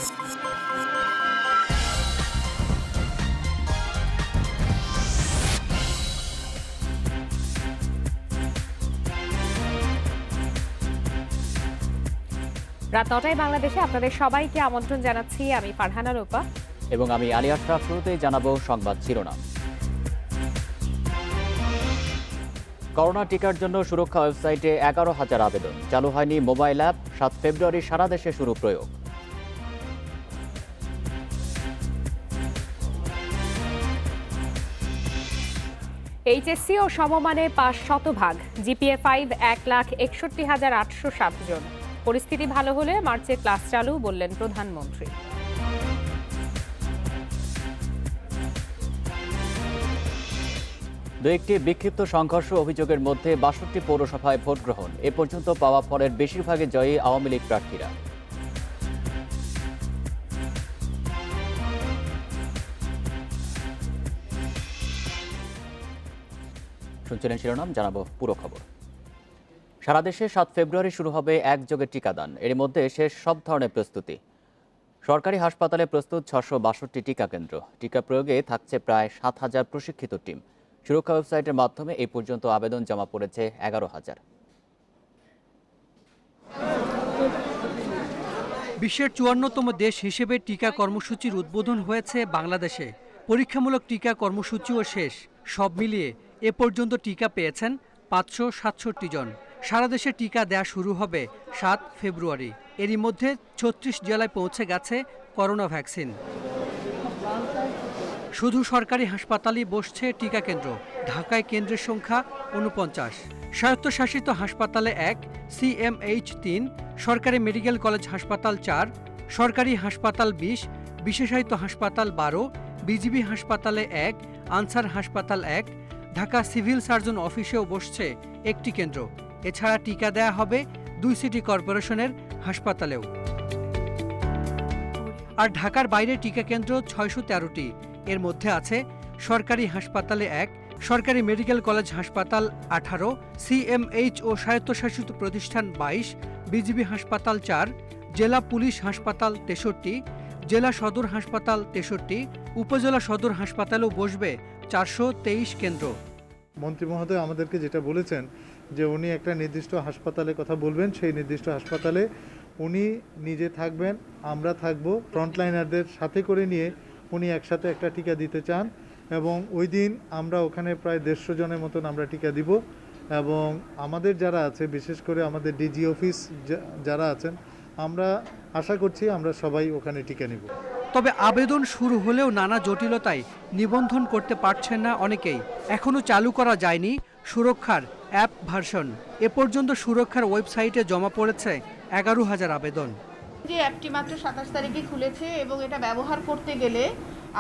রাত ৯টায় বাংলাদেশে আপনাদের সবাইকে আমন্ত্রণ জানাচ্ছি। আমি ফারহানা রূপা এবং আমি আলী আশরাফ। শুরুতেই জানাবো সংবাদ শিরোনাম। করোনা টিকার জন্য সুরক্ষা ওয়েবসাইটে 11,000 আবেদন। চালু হয়নি মোবাইল অ্যাপ। 7 ফেব্রুয়ারি সারা দেশে শুরু প্রয়োগ। এইচএসসি ও সমমানে পাস শতভাগ। জিপিএ 5 1,61,807 জন। পরিস্থিতি ভালো হলে মার্চে ক্লাস চালু, বললেন প্রধানমন্ত্রী। দু একটি বিক্ষিপ্ত সংঘর্ষ অভিযোগের মধ্যে 62 পৌরসভায় ভোট গ্রহণ। এ পর্যন্ত পাওয়া ফলের বেশিরভাগে জয়ী আওয়ামী লীগ প্রার্থীরা। শুনছিলেন শিরোনাম, জানাবো পুরো খবর। সারা দেশে 7 ফেব্রুয়ারি শুরু হবে একযোগে টিকাদান। এর মধ্যে শেষ সব ধরনের প্রস্তুতি। সরকারি হাসপাতালে প্রস্তুত 662 টিকা কেন্দ্র। টিকা প্রয়োগে থাকছে প্রায় 7,000 প্রশিক্ষিত টিম। সুরক্ষা ওয়েবসাইটের মাধ্যমে এই পর্যন্ত আবেদন জমা পড়েছে 11,000। বিশ্বের 54তম দেশ হিসেবে টিকা কর্মসূচির উদ্বোধন হয়েছে বাংলাদেশে। পরীক্ষামূলক টিকা কর্মসূচিও শেষ। সব মিলিয়ে এ পর্যন্ত টিকা পেয়েছেন 567 জন। সারা দেশে টিকা দেয়া শুরু হবে 7 ফেব্রুয়ারি। এরই মধ্যে 36 জেলায় পৌঁছে গেছে করোনা ভ্যাকসিন। শুধু সরকারি হাসপাতালেই বসছে টিকা কেন্দ্র। ঢাকায় কেন্দ্রের সংখ্যা 49, স্বায়ত্তশাসিত হাসপাতালে 1, সিএমএইচ 3, সরকারি মেডিকেল কলেজ হাসপাতাল 4, সরকারি হাসপাতাল 20, বিশেষায়িত হাসপাতাল 12, বিজিবি হাসপাতালে 1, আনসার হাসপাতাল 1, ঢাকা সিভিল সার্জন অফিসেও বসছে একটি কেন্দ্র। এছাড়া টিকা দেয়া হবে 2 সিটি কর্পোরেশনের হাসপাতালেও। আর ঢাকার বাইরে টিকা কেন্দ্র 613টি। এর মধ্যে আছে সরকারি হাসপাতালে 1, সরকারি মেডিকেল কলেজ হাসপাতাল 18, সিএমএইচ ও স্বায়ত্তশাসিত প্রতিষ্ঠান 22, বিজিবি হাসপাতাল 4, জেলা পুলিশ হাসপাতাল 63, জেলা সদর হাসপাতাল 63, উপজেলা সদর হাসপাতালেও বসবে 423 কেন্দ্র। মন্ত্রী মহোদয় আমাদেরকে যেটা বলেছেন যে উনি একটা নির্দিষ্ট হাসপাতালে কথা বলবেন, সেই নির্দিষ্ট হাসপাতালে উনি নিজে থাকবেন, আমরা থাকব। ফ্রন্টলাইনারদের সাথে করে নিয়ে উনি একসাথে একটা টিকা দিতে চান এবং ওই দিন আমরা ওখানে প্রায় 150 জনের মতন আমরা টিকা দিব। এবং আমাদের যারা আছে, বিশেষ করে আমাদের ডিজি অফিস যারা আছেন, আমরা আশা করছি আমরা সবাই ওখানে টিকা নিব। তবে আবেদন শুরু হলেও নানা জটিলতায় নিবন্ধন করতে পারছেন না অনেকেই। এখনও চালু করা যায়নি সুরক্ষার অ্যাপ ভার্সন। এ পর্যন্ত সুরক্ষার ওয়েবসাইটে জমা পড়েছে 11,000 আবেদন। যে অ্যাপটি মাত্র 27 তারিখে খুলেছে এবং এটা ব্যবহার করতে গেলে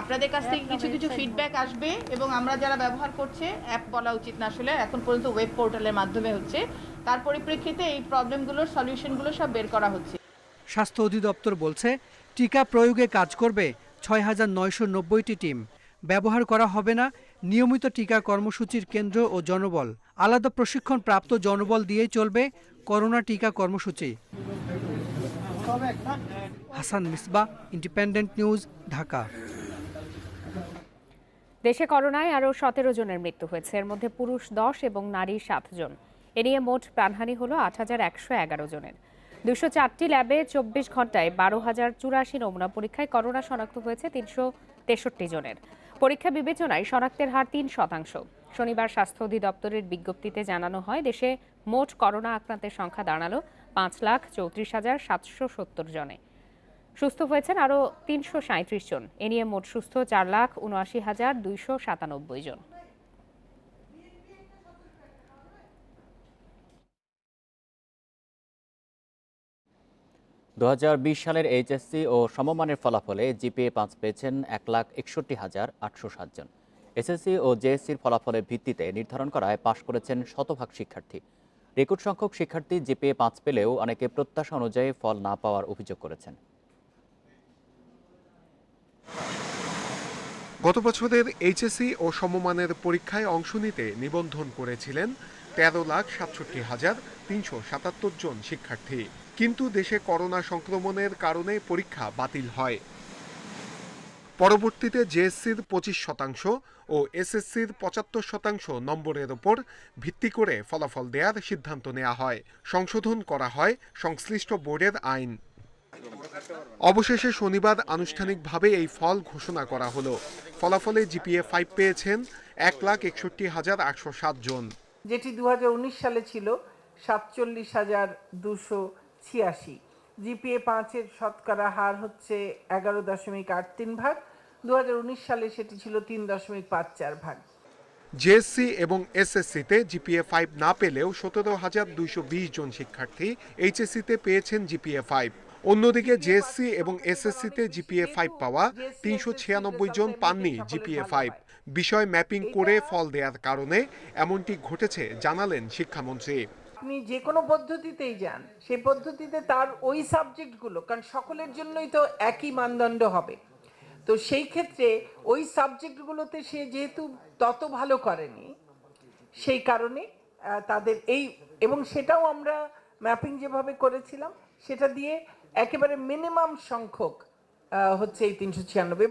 আপনাদের কাছ থেকে কিছু ফিডব্যাক আসবে এবং আমরা যারা ব্যবহার করছে, অ্যাপ বলা উচিত না আসলে, এখন পর্যন্ত ওয়েব পোর্টালের মাধ্যমে হচ্ছে, তার পরিপ্রেক্ষিতে এই প্রবলেমগুলোর সলিউশনগুলো সব বের করা হচ্ছে। স্বাস্থ্য অধিদপ্তর বলছে টিকা প্রয়োগে কাজ করবে 6,990টি টিম। ব্যবহার করা হবে না নিয়মিত টিকা কর্মসূচির কেন্দ্র ও জনবল। আলাদা প্রশিক্ষণ প্রাপ্ত জনবল দিয়েই চলবে করোনা টিকা কর্মসূচি। Hasan Misbah, independent news, Dhaka. দেশে করোনায় আরও 17 জনের মৃত্যু হয়েছে। এর মধ্যে পুরুষ 10 এবং নারী 7 জন। এ নিয়ে মোট প্রাণহানি হল 8,111 জনের। 204টি ল্যাবে 24 ঘন্টায় 12,084 নমুনা পরীক্ষায় করোনা শনাক্ত হয়েছে 363 জনের। পরীক্ষা বিবেচনায় শনাক্তের হার 3%। শনিবার স্বাস্থ্য অধিদপ্তরের বিজ্ঞপ্তিতে জানানো হয়, দেশে মোট করোনা আক্রান্তের সংখ্যা দাঁড়ালো 5,34,770 জনে। সুস্থ হয়েছেন আরও 337 জন। এ নিয়ে মোট সুস্থ 4,79,297 জন। 2020 সালের এইচএসসি ও সমমানের ফলাফলে জিপিএ 5 পেয়েছেন 1,61,807 জন। এসএসসি ও জেএসসির ফলাফলের ভিত্তিতে নির্ধারণ করায় পাশ করেছেন শতভাগ শিক্ষার্থী। রেকর্ড সংখ্যক শিক্ষার্থী জিপিএ 5 পেলেও অনেকে প্রত্যাশা অনুযায়ী ফল না পাওয়ার অভিযোগ করেছেন। গত বছরের এইচএসসি ও সমমানের পরীক্ষায় অংশ নিতে নিবন্ধন করেছিলেন 13,67,377 জন শিক্ষার্থী। কিন্তু দেশে করোনা সংক্রমণের কারণে পরীক্ষা বাতিল হয়। পরবর্তীতে জেএসসির 25% ও এসএসসির 75% নম্বরের ওপর ভিত্তি করে ফলাফল দেওয়ার সিদ্ধান্ত নেওয়া হয়। সংশোধন করা হয় সংশ্লিষ্ট বোর্ডের আইন। অবশেষে শনিবার আনুষ্ঠানিকভাবে এই ফল ঘোষণা করা হলো। ফলাফলে জিপিএ 5 পেয়েছেন 1,61,807 জন, যেটি 2019 সালে ছিল 47,286। জিপিএ 5-এর শতকরা হার হচ্ছে 11.83 ভাগ। 2019 সালে সেটি ছিল 3.54 ভাগ। জেএসসি এবং এসএসসিতে জিপিএ 5 না পেলেও 17,220 জন শিক্ষার্থী এইচএসসিতে পেয়েছেন জিপিএ 5। অন্যদিকে জেএসসি এবং এসএসসিতে জিপিএ 5 পাওয়া 396 জন পাননি জিপিএ 5। বিষয় ম্যাপিং করে ফল দেওয়ার কারণে এমনটি ঘটেছে জানালেন শিক্ষামন্ত্রী। আপনি যে কোনো পদ্ধতিতেই যান, সেই পদ্ধতিতে তার ওই সাবজেক্টগুলো, কারণ সকলের জন্যই তো একই মানদণ্ড হবে, তো সেই ক্ষেত্রে ওই সাবজেক্টগুলোতে সে যেহেতু তত ভালো করেনি, সেই কারণে তাদের এই, এবং সেটাও আমরা ম্যাপিং যেভাবে করেছিলাম সেটা দিয়ে একেবারে মিনিমাম সংখ্যক হচ্ছে এই 396।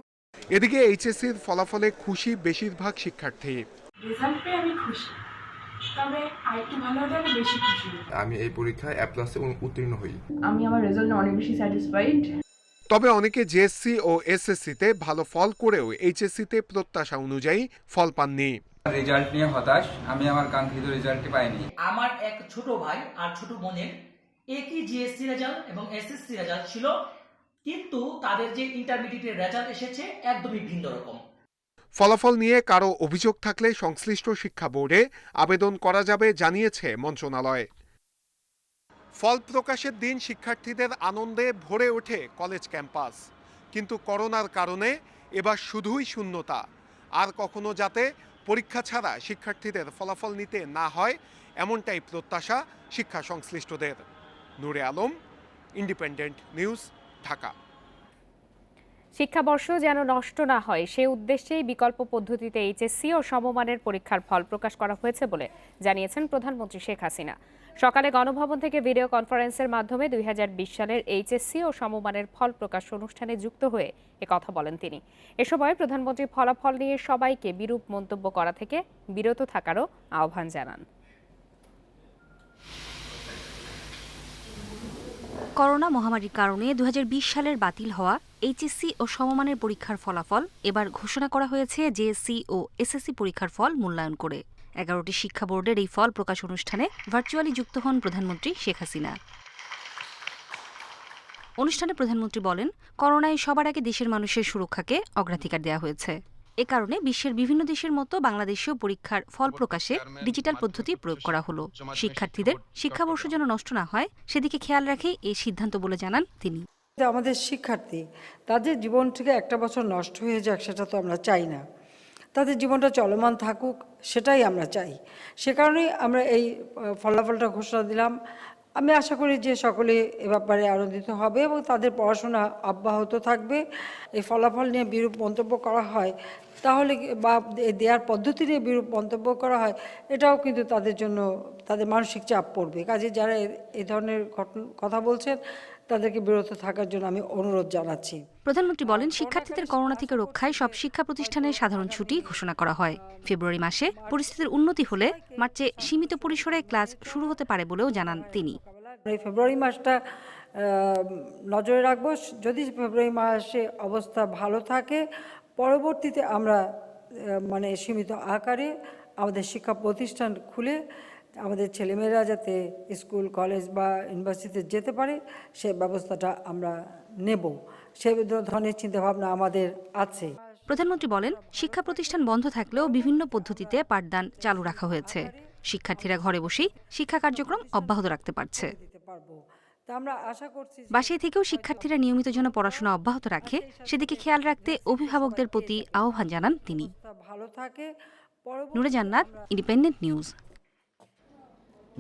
এদিকে এইচএসসির ফলাফলে খুশি বেশিরভাগ শিক্ষার্থী। রেজাল্ট পেয়ে আমি খুশি, তবে আরেকটু ভালো হলে আমি বেশি খুশি। আমি এই পরীক্ষায় A+ উত্তীর্ণ হই। আমি আমার রেজাল্ট অনেক বেশি স্যাটিসফাইড। তবে অনেকে জেএসসি ও এসএসসিতে ভালো ফল করেও এইচএসসিতে প্রত্যাশা অনুযায়ী ফল পাননি। রেজাল্ট নিয়ে হতাশ, আমি আমার কাঙ্ক্ষিত রেজাল্টটি পাইনি। আমার এক ছোট ভাই আর ছোট বোনের একই জিএসসি রেজাল্ট এবং এসএসসি রেজাল্ট ছিল, কিন্তু তাদের যে ইন্টারমিডিয়েটের রেজাল্ট এসেছে একদমই ভিন্ন রকম। ফলাফল নিয়ে কারো অভিযোগ থাকলে সংশ্লিষ্ট শিক্ষা বোর্ডে আবেদন করা যাবে জানিয়েছে মন্ত্রণালয়। ফল প্রকাশের দিন শিক্ষার্থীদের আনন্দে ভরে ওঠে কলেজ ক্যাম্পাস, কিন্তু করোনার কারণে এবার শুধুই শূন্যতা। আর কখনো যাতে পরীক্ষা ছাড়া শিক্ষার্থীদের ফলাফল নিতে না হয়, এমনটাই প্রত্যাশা শিক্ষা সংশ্লিষ্টদের। নূরে আলম, ইন্ডিপেন্ডেন্ট নিউজ, ঢাকা। শিক্ষাবর্ষ যেন নষ্ট না হয় সে উদ্দেশ্যেই বিকল্প পদ্ধতিতে এইচএসসি ও সমমানের পরীক্ষার ফল প্রকাশ করা হয়েছে বলে জানিয়েছেন প্রধানমন্ত্রী শেখ হাসিনা। সকালে গণভবন থেকে ভিডিও কনফারেন্সের মাধ্যমে 2020 সালের এইচএসসি ও সমমানের ফল প্রকাশ অনুষ্ঠানে যুক্ত হয়ে একথা বলেন তিনি। এ সময় প্রধানমন্ত্রী ফলাফল নিয়ে সবাইকে বিরূপ মন্তব্য করা থেকে বিরত থাকারও আহ্বান জানান। করোনা মহামারীর কারণে 2020 সালের বাতিল হওয়া এইচএসসি ও সমমানের পরীক্ষার ফলাফল এবার ঘোষণা করা হয়েছে জেএসসি ও এসএসসি পরীক্ষার ফল মূল্যায়ন করে। 11টি শিক্ষা বোর্ডের এই ফল প্রকাশ অনুষ্ঠানে ভার্চুয়ালি যুক্ত হন প্রধানমন্ত্রী শেখ হাসিনা। অনুষ্ঠানে প্রধানমন্ত্রী বলেন, করোনায় সবার আগে দেশের মানুষের সুরক্ষাকে অগ্রাধিকার দেওয়া হয়েছে। এ কারণে বিশ্বের বিভিন্ন দেশের মতো বাংলাদেশেও পরীক্ষার ফল প্রকাশে ডিজিটাল পদ্ধতি প্রয়োগ করা হলো। শিক্ষার্থীদের শিক্ষাবর্ষ যেন নষ্ট না হয় সেদিকে খেয়াল রেখেই এই সিদ্ধান্ত বলে জানান তিনি। আমাদের শিক্ষার্থী তাদের জীবন থেকে একটা বছর নষ্ট হয়ে যাক সেটা তো আমরা চাই না, তাদের জীবনটা চলমান থাকুক সেটাই আমরা চাই। সে কারণেই আমরা এই ফলাফলটা ঘোষণা দিলাম। আমি আশা করি যে সকলে এ ব্যাপারে আনন্দিত হবে এবং তাদের পড়াশোনা অব্যাহত থাকবে। এই ফলাফল নিয়ে বিরূপ মন্তব্য করা হয় তাহলে, বা দেওয়ার পদ্ধতি নিয়ে বিরূপ মন্তব্য করা হয়, এটাও কিন্তু তাদের জন্য তাদের মানসিক চাপ পড়বে। কাজে যারা এই ধরনের কথা বলছেন তাদেরকে বিরত থাকার জন্য আমি অনুরোধ জানাচ্ছি। প্রধানমন্ত্রী বলেন, শিক্ষার্থীদের করোনা থেকে রক্ষায় সব শিক্ষা প্রতিষ্ঠানে সাধারণ ছুটি ঘোষণা করা হয়। ফেব্রুয়ারি মাসে পরিস্থিতির উন্নতি হলে মার্চে সীমিত পরিসরে ক্লাস শুরু হতে পারে বলেও জানান তিনি। এই ফেব্রুয়ারি মাসটা নজরে রাখবো। যদি ফেব্রুয়ারি মাসে অবস্থা ভালো থাকে, পরবর্তীতে আমরা সীমিত আকারে আমাদের শিক্ষা প্রতিষ্ঠান খুলে আমাদের ছেলেমেয়েরা যাতে স্কুল, কলেজ বা ইউনিভার্সিটিতে যেতে পারে সে ব্যবস্থাটা আমরা নেব। সে ধরনের চিন্তাভাবনা আমাদের আছে। প্রধানমন্ত্রী বলেন, শিক্ষা প্রতিষ্ঠান বন্ধ থাকলেও বিভিন্ন পদ্ধতিতে পাঠদান চালু রাখা হয়েছে। শিক্ষার্থীরা ঘরে বসেই শিক্ষা কার্যক্রম অব্যাহত রাখতে পারছে। বাসায় থেকেও শিক্ষার্থীরা নিয়মিত যেন পড়াশোনা অব্যাহত রাখে সেদিকে খেয়াল রাখতে অভিভাবকদের প্রতি আহ্বান জানান তিনি। নূরে জান্নাত, ইন্ডিপেন্ডেন্ট নিউজ।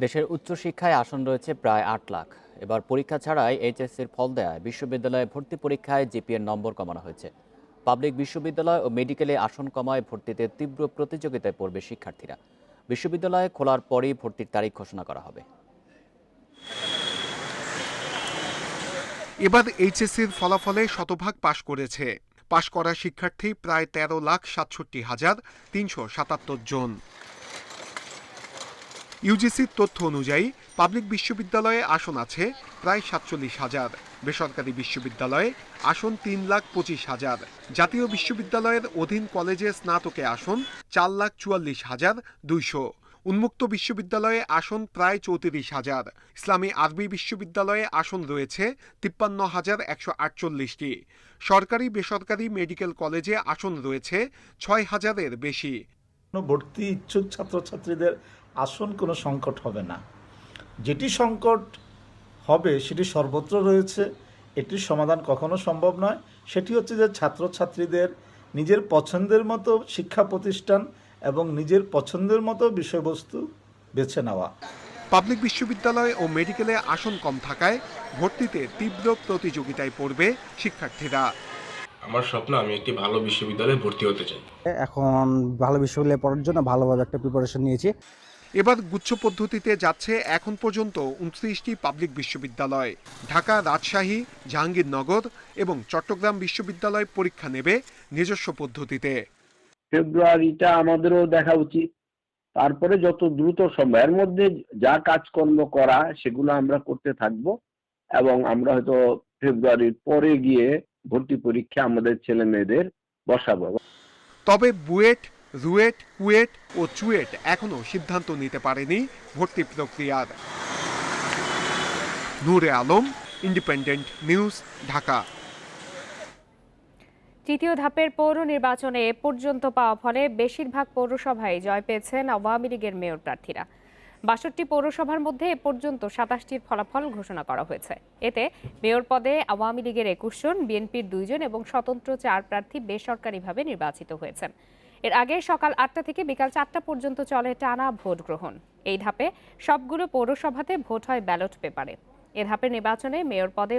দেশের উচ্চশিক্ষায় আসন রয়েছে প্রায় 8 লাখ। এবার পরীক্ষা ছাড়াই এইচএসসির ফল দেয়ায় বিশ্ববিদ্যালয়ে ভর্তি পরীক্ষায় জিপিএর নম্বর কমানো হয়েছে। পাবলিক বিশ্ববিদ্যালয় ও মেডিকেলে আসন কমায় ভর্তিতে তীব্র প্রতিযোগিতায় পড়বে শিক্ষার্থীরা। বিশ্ববিদ্যালয় খোলার পরই ভর্তির তারিখ ঘোষণা করা হবে। এবার এইচএসসির ফলাফলে শতভাগ পাশ করেছে। পাশ করা শিক্ষার্থী প্রায় 13,67,377 জন। ইউজিসির তথ্য অনুযায়ী পাবলিক বিশ্ববিদ্যালয়ে আসন আছে প্রায় 47,000, বেসরকারি বিশ্ববিদ্যালয়ে আসন 3,25,000, জাতীয় বিশ্ববিদ্যালয়ের অধীন কলেজে স্নাতকে আসন 4,44,200, উন্মুক্ত বিশ্ববিদ্যালয়ে আসন প্রায় 34,000, ইসলামী আরবি বিশ্ববিদ্যালয়ে আসন রয়েছে 53,148টি, সরকারি বেসরকারি মেডিকেল কলেজে আসন রয়েছে 6,000-এর বেশি। ভর্তি ইচ্ছুক ছাত্রছাত্রীদের আসন কোনো সংকট হবে না। যেটি সংকট হবে সেটি সর্বত্র রয়েছে, এটির সমাধান কখনো সম্ভব নয়। সেটি হচ্ছে যে ছাত্রছাত্রীদের নিজের পছন্দের মতো শিক্ষা প্রতিষ্ঠান এবং নিজের পছন্দের মতো বিষয়বস্তু বেছে নেওয়া। পাবলিক বিশ্ববিদ্যালয় ও মেডিকেলে আসন কম থাকায় ভর্তিতে তীব্র প্রতিযোগিতায় পড়বে শিক্ষার্থীরা। আমার স্বপ্ন আমি একটি ভালো বিশ্ববিদ্যালয়ে ভর্তি হতে চাই। এখন ভালো বিশ্ববিদ্যালয়ে পড়ার জন্য ভালোভাবে একটা প্রিপারেশন নিয়েছি। এবার গুচ্ছ পদ্ধতিতে যাচ্ছে এখন পর্যন্ত 29টি পাবলিক বিশ্ববিদ্যালয়। ঢাকা, রাজশাহী, জাহাঙ্গীরনগর এবং চট্টগ্রাম বিশ্ববিদ্যালয় পরীক্ষা নেবে নিজস্ব পদ্ধতিতে। ফেব্রুয়ারিটা আমাদেরও দেখা উচিত, তারপরে যত দ্রুত সম্ভব এর মধ্যে যা কাজকর্ম করা সেগুলো আমরা করতে থাকব এবং আমরা হয়তো ফেব্রুয়ারির পরে গিয়ে ভর্তি পরীক্ষা আমাদের ছেলে মেয়েদের বসাবো। তবে বুয়েট, রুয়েট, কুয়েট ও চুয়েট এখনো সিদ্ধান্ত নিতে পারেনি ভর্তি প্রক্রিয়ার। নূরে আলম, ইন্ডিপেন্ডেন্ট নিউজ, ঢাকা। তৃতীয় ধাপের পৌর নির্বাচনে এ পর্যন্ত পাওয়া ফলে বেশিরভাগ পৌরসভায় জয় পেয়েছেন আওয়ামী লীগের মেয়র প্রার্থীরা। ৬২ পৌরসভার মধ্যে এ পর্যন্ত ২৭টির ফলাফল ঘোষণা করা হয়েছে। এতে মেয়র পদে আওয়ামী লীগের ২১ জন, বিএনপির 2 জন এবং স্বতন্ত্র 4 প্রার্থী বেসরকারিভাবে নির্বাচিত হয়েছেন। এর আগে সকাল 8টা থেকে বিকাল 4টা পর্যন্ত চলে টানা ভোট গ্রহণ। এই ধাপে সবগুলো পৌরসভাতে ভোট হয় ব্যালট পেপারে। এ ধাপের নির্বাচনে মেয়র পদে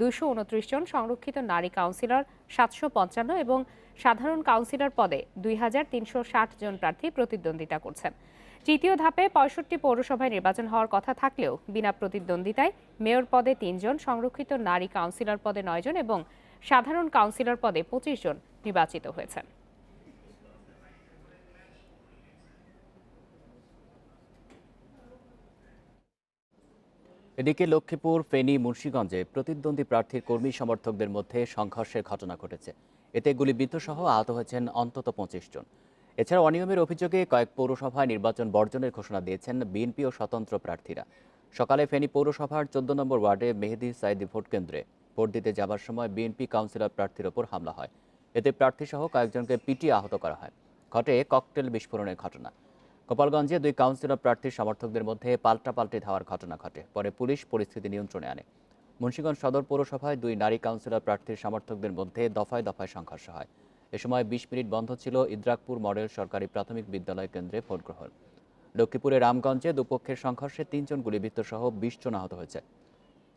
229 জন, সংরক্ষিত নারী কাউন্সিলর 755 এবং সাধারণ কাউন্সিলর পদে 2360 জন প্রার্থী প্রতিদ্বন্দ্বিতা করছেন। তৃতীয় ধাপে 65 পৌরসভায় নির্বাচন হওয়ার কথা থাকলেও বিনা প্রতিদ্বন্দ্বিতায় মেয়র পদে 3 জন, সংরক্ষিত নারী কাউন্সিলর পদে 9 জন এবং সাধারণ কাউন্সিলর পদে 25 জন নির্বাচিত হয়েছেন। এদিকে লক্ষ্মীপুর, ফেনী, মুন্সিগঞ্জে প্রতিদ্বন্দ্বী প্রার্থীর কর্মী সমর্থকদের মধ্যে সংঘর্ষের ঘটনা ঘটেছে। এতে গুলিবিদ্ধ সহ আহত হয়েছেন অন্তত 25 জন। এছাড়া অনিয়মের অভিযোগে কয়েক পৌরসভায় নির্বাচন বর্জনের ঘোষণা দিয়েছেন বিএনপি ও স্বতন্ত্র প্রার্থীরা। সকালে ফেনী পৌরসভার 14 নম্বর ওয়ার্ডে মেহেদি সাইদি ভোট কেন্দ্রে ভোট দিতে যাবার সময় বিএনপি কাউন্সিলর প্রার্থীর ওপর হামলা হয়। এতে প্রার্থীসহ কয়েকজনকে পিটিয়ে আহত করা হয়। ঘটে ককটেল বিস্ফোরণের ঘটনা। গোপালগঞ্জে 2 কাউন্সিলর প্রার্থীর সমর্থকদের মধ্যে পাল্টাপাল্টি ধাওয়ার ঘটনা ঘটে। পরে পুলিশ পরিস্থিতি নিয়ন্ত্রণে আনে। মুন্সিগঞ্জ সদর পৌরসভায় 2 নারী কাউন্সিলর প্রার্থীর সমর্থকদের মধ্যে দফায় দফায় সংঘর্ষ হয়। এ সময় 20 মিনিট বন্ধ ছিল ইদ্রাকপুর মডেল সরকারি প্রাথমিক বিদ্যালয় কেন্দ্রে ভোট গ্রহণ। লক্ষ্মীপুরের রামগঞ্জে দুপক্ষের সংঘর্ষে 3 জন গুলিবিদ্ধ সহ 20 জন আহত হয়েছে।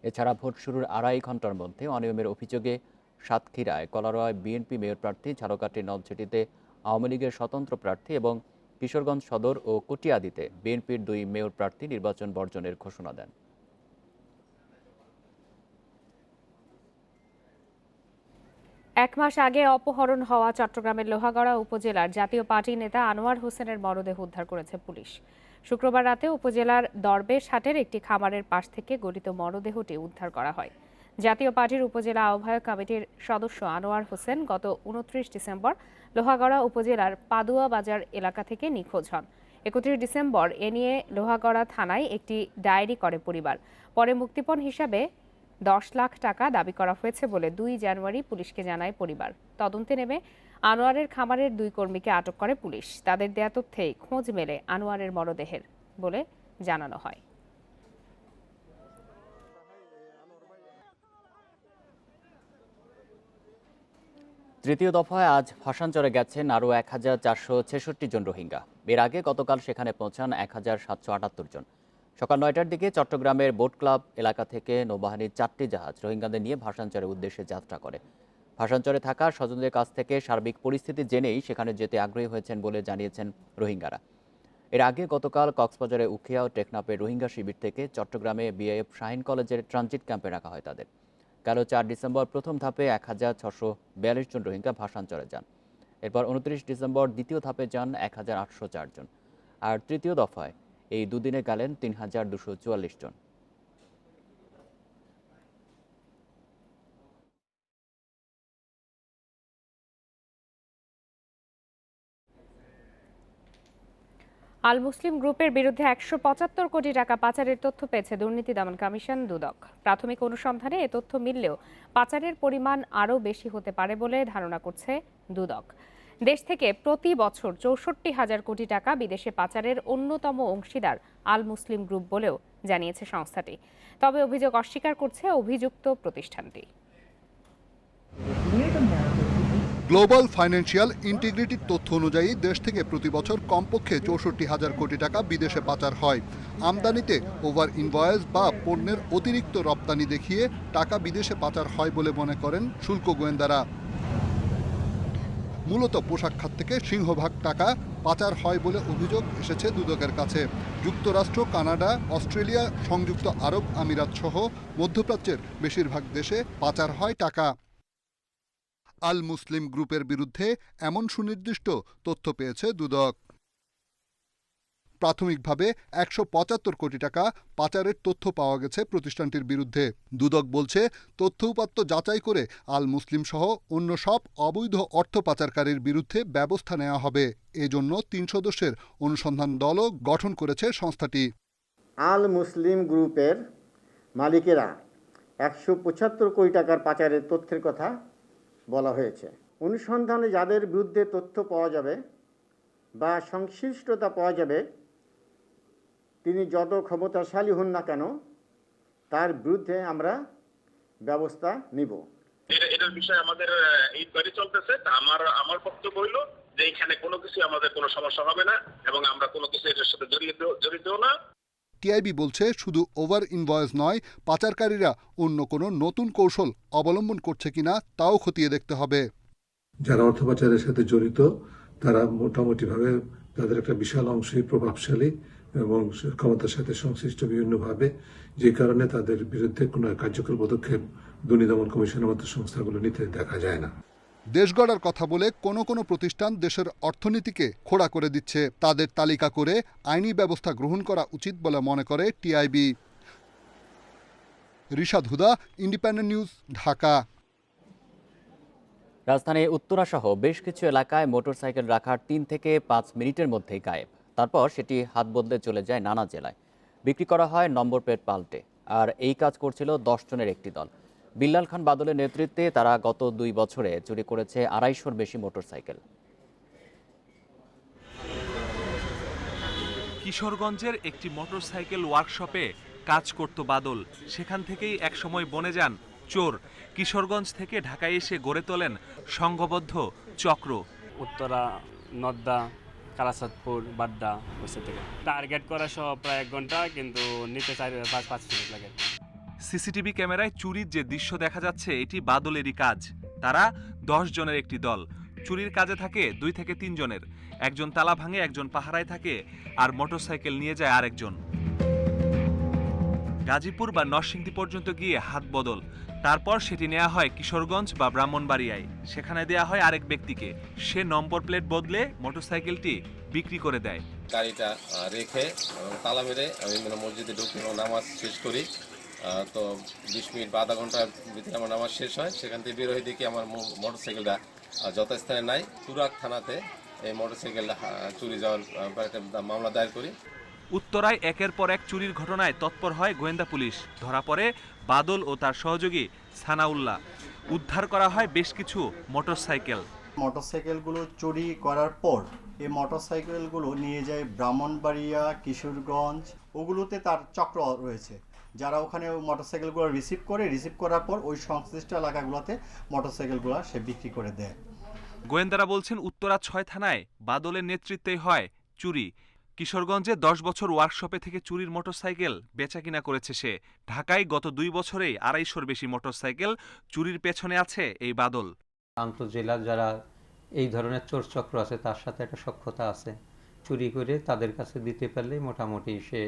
এছাড়া ভোট শুরুর 2.5 ঘন্টার মধ্যে অনিয়মের অভিযোগে সাতক্ষীরায় কলারোয়ায় বিএনপি মেয়র প্রার্থী, ঝালকাঠি নলছিটিতে আওয়ামী লীগের স্বতন্ত্র প্রার্থী এবং কিশোরগঞ্জ সদর ও কটিয়াদিতে বিএনপির 2 মেয়র প্রার্থী নির্বাচন বর্জনের ঘোষণা দেন। এক মাস আগে অপহরণ হওয়া চট্টগ্রামের লোহাগড়া উপজেলার জাতীয় পার্টি নেতা আনোয়ার হোসেনের মরদেহ উদ্ধার করেছে পুলিশ। শুক্রবার রাতে উপজেলার দরবেশ হাটের একটি খামারের পাশ থেকে গলিত মরদেহটি উদ্ধার করা হয়। জাতীয় পার্টির উপজেলা আহ্বায়ক কমিটির সদস্য আনোয়ার হোসেন গত 29 ডিসেম্বর লোহাগড়া উপজেলার পাদুয়া বাজার এলাকা থেকে নিখোঁজ হন। 31 ডিসেম্বর এ নিয়ে লোহাগড়া থানায় একটি ডায়েরি করে পরিবার। পরে মুক্তিপণ হিসাবে 10 লাখ টাকা দাবি করা হয়েছে বলে 2 জানুয়ারি পুলিশকে জানায় পরিবার। তদন্তে নেমে আনোয়ারের খামারের 2 কর্মীকে আটক করে পুলিশ। তাদের দেয়া তথ্যেই খোঁজ মেলে আনোয়ারের মরদেহের বলে জানানো হয়। তৃতীয় দফায় আজ ভাসানচরে গেছেন আরও 1466 জন রোহিঙ্গা। এর আগে গতকাল সেখানে পৌঁছান 1778 জন। সকাল 9টার দিকে চট্টগ্রামের বোট ক্লাব এলাকা থেকে নৌবাহিনীর 4টি জাহাজ রোহিঙ্গাদের নিয়ে ভাসানচরের উদ্দেশ্যে যাত্রা করে। ভাসানচরে থাকা স্বজনদের কাছ থেকে সার্বিক পরিস্থিতি জেনেই সেখানে যেতে আগ্রহী হয়েছেন বলে জানিয়েছেন রোহিঙ্গারা। এর আগে গতকাল কক্সবাজারে উখিয়া ও টেকনাফের রোহিঙ্গা শিবির থেকে চট্টগ্রামে বিআইএফ শাহীন কলেজের ট্রানজিট ক্যাম্পে রাখা হয় তাদের। কাল 4 ডিসেম্বর প্রথম ধাপে 1642 জন রোহিঙ্গা ভাসানচরে যান। এরপর 29 ডিসেম্বর দ্বিতীয় ধাপে যান 1804 জন, আর তৃতীয় দফায় এই দুদিনে গেলেন 3244 জন। আল মুসলিম গ্রুপের বিরুদ্ধে 175 কোটি টাকা পাচারের তথ্য পেয়েছে দুর্নীতি দমন কমিশন দুদক। প্রাথমিক অনুসন্ধানে এ তথ্য মিললেও পাচারের পরিমাণ আরও বেশি হতে পারে বলে ধারণা করছে দুদক। দেশ থেকে প্রতি বছর 64,000 কোটি টাকা বিদেশে পাচারের অন্যতম অংশীদার আল মুসলিম গ্রুপ বলেও জানিয়েছে সংস্থাটি। তবে অভিযোগ অস্বীকার করছে অভিযুক্ত প্রতিষ্ঠানটি। গ্লোবাল ফাইন্যান্সিয়াল ইন্টিগ্রিটির তথ্য অনুযায়ী দেশ থেকে প্রতি বছর কমপক্ষে 64,000 কোটি টাকা বিদেশে পাচার হয়। আমদানিতে ওভার ইনভয়েস বা পণ্যের অতিরিক্ত রপ্তানি দেখিয়ে টাকা বিদেশে পাচার হয় বলে মনে করেন শুল্ক গোয়েন্দারা। মূলত পোশাক খাত থেকে সিংহভাগ টাকা পাচার হয় বলে অভিযোগ এসেছে দুদকের কাছে। যুক্তরাষ্ট্র, কানাডা, অস্ট্রেলিয়া, সংযুক্ত আরব আমিরাত সহ মধ্যপ্রাচ্যের বেশিরভাগ দেশে পাচার হয় টাকা। আল মুসলিম গ্রুপের বিরুদ্ধে এমন সুনির্দিষ্ট তথ্য পেয়েছে দুদক। প্রাথমিকভাবে 175 কোটি টাকা পাচারের তথ্য পাওয়া গেছে প্রতিষ্ঠানটির বিরুদ্ধে। দুদক বলছে, তথ্য উপাত্ত যাচাই করে আল মুসলিম সহ অন্য সব অবৈধ অর্থ পাচারকারীর বিরুদ্ধে ব্যবস্থা নেওয়া হবে। এজন্য 3 সদস্যের অনুসন্ধান দলও গঠন করেছে সংস্থাটি। আল মুসলিম গ্রুপের মালিকেরা 175 কোটি টাকার পাচারের তথ্যের কথা বলা হয়েছে। অনুসন্ধানে যাদের বিরুদ্ধে তথ্য পাওয়া যাবে বা সংশ্লিষ্টতা পাওয়া যাবে, তিনি যত ক্ষমতাশালী হন না কেন, তার বিরুদ্ধে আমরা ব্যবস্থা নিব। এটার বিষয়ে আমাদের ইনকোয়ারি চলতেছে। আমার বক্তব্য হইল যে এখানে কোনো কিছু আমাদের কোনো সমস্যা হবে না এবং আমরা কোনো কিছু এটার সাথে জড়িত না। টিআইবি বলছে, শুধু ওভার ইনভয়েস নয়, পাচারকারীরা অন্য কোনো নতুন কৌশল অবলম্বন করছে কিনা তাও খতিয়ে দেখতে হবে। যারা অর্থ পাচারের সাথে জড়িত তারা মোটামুটিভাবে তাদের একটা বিশাল অংশই প্রভাবশালী এবং ক্ষমতার সাথে সংশ্লিষ্ট বিভিন্নভাবে, যে কারণে তাদের বিরুদ্ধে কোনো কার্যকর পদক্ষেপ দুর্নীতি দমন কমিশনের মতো সংস্থাগুলো নিতে দেখা যায় না। দেশ গড়ার কথা বলে কোনো প্রতিষ্ঠান দেশের অর্থনীতিকে খোঁড়া করে দিচ্ছে। তাদের তালিকা করে আইনি ব্যবস্থা গ্রহণ করা উচিত বলে মনে করে টিআইবি। রিশাদ হুদা, ইন্ডিপেন্ডেন্ট নিউজ, ঢাকা। রাজধানীর উত্তরাসহ বেশ কিছু এলাকায় মোটরসাইকেল রাখার 3 থেকে 5 মিনিটের মধ্যেই গায়েব। তারপর সেটি হাত বদলে চলে যায় নানা জেলায়। বিক্রি করা হয় নম্বর প্লেট পাল্টে। আর এই কাজ করছিল 10 জনের একটি দল। বিল্লাল খান বাদলের নেতৃত্বে তারা গত 2 বছরে চুরি করেছে 250-র বেশি মোটরসাইকেল। কিশোরগঞ্জের একটি মোটরসাইকেল ওয়ার্কশপে কাজ করত বাদল। সেখান থেকেই একসময় বনে যান চোর। কিশোরগঞ্জ থেকে ঢাকায় এসে গড়ে তোলেন সংঘবদ্ধ চক্র। উত্তরা, নদ্দা, কালাচাঁদপুর, বাড্ডা, ওইসব থেকে টার্গেট করা সহ প্রায় 1 ঘন্টা, কিন্তু নিতে 4-5 মিনিট লাগে। সিসিটিভি ক্যামেরায় চুরির যে দৃশ্য দেখা যাচ্ছে, এটি বাদলেরই কাজ। তারা 10 জনের একটি দল। চুরির কাজে থাকে 2 থেকে 3 জনের। একজন তালা ভাঙে, একজন পাহারায় থাকে, আর মোটরসাইকেল নিয়ে যায় আরেকজন। গাজীপুর বা নরসিংদী পর্যন্ত গিয়ে হাত বদল। তারপর সেটি নেওয়া হয় কিশোরগঞ্জ বা ব্রাহ্মণবাড়িয়ায়। সেখানে দেয়া হয় আরেক ব্যক্তিকে। সে নম্বর প্লেট বদলে মোটরসাইকেলটি বিক্রি করে দেয়। গাড়িটা রেখে তালা মেরে আমি মসজিদে ঢুকি এবং নামাজ শেষ করি। তো 20 মিনিট বা আধা ঘন্টার ভিতরে আমার নামাজ শেষ হয়। সেখান থেকে বের হয়ে দেখি আমার মোটরসাইকেলটা যথাস্থানে নাই। তুরাগ থানাতে এই মোটরসাইকেল চুরি যাওয়ার একটা মামলা দায়ের করি। উত্তরায় একের পর এক চুরির ঘটনায় তৎপর হয় গোয়েন্দা পুলিশ। ধরা পড়ে বাদল ও তার সহযোগী সানাউল্লাহ। উদ্ধার করা হয় বেশ কিছু মোটরসাইকেল। মোটরসাইকেলগুলো চুরি করার পর এই মোটরসাইকেলগুলো নিয়ে যায় ব্রাহ্মণবাড়িয়া, কিশোরগঞ্জ, ওগুলোতে তার চক্র রয়েছে, যারা ওখানে মোটরসাইকেলগুলো রিসিভ করার পর ওই সংশ্লিষ্ট এলাকাগুলোতে মোটরসাইকেলগুলো সে বিক্রি করে দেয়। গোয়েন্দারা বলছেন, উত্তরা 6 থানায় বাদলের নেতৃত্বেই হয় চুরি। কিশোরগঞ্জে 10 বছর ওয়ার্কশপে থেকে চুরির মোটরসাইকেল বেচাকিনা করেছে সে। ঢাকায় গত 2 বছরেই 250-র বেশি মোটরসাইকেল চুরির পেছনে আছে এই বাদল। আন্তঃজেলা যারা এই ধরনের চোর চক্র আছে তার সাথে একটা সখ্যতা আছে। চুরি করে তাদের কাছে দিতে পারলে মোটামুটি সে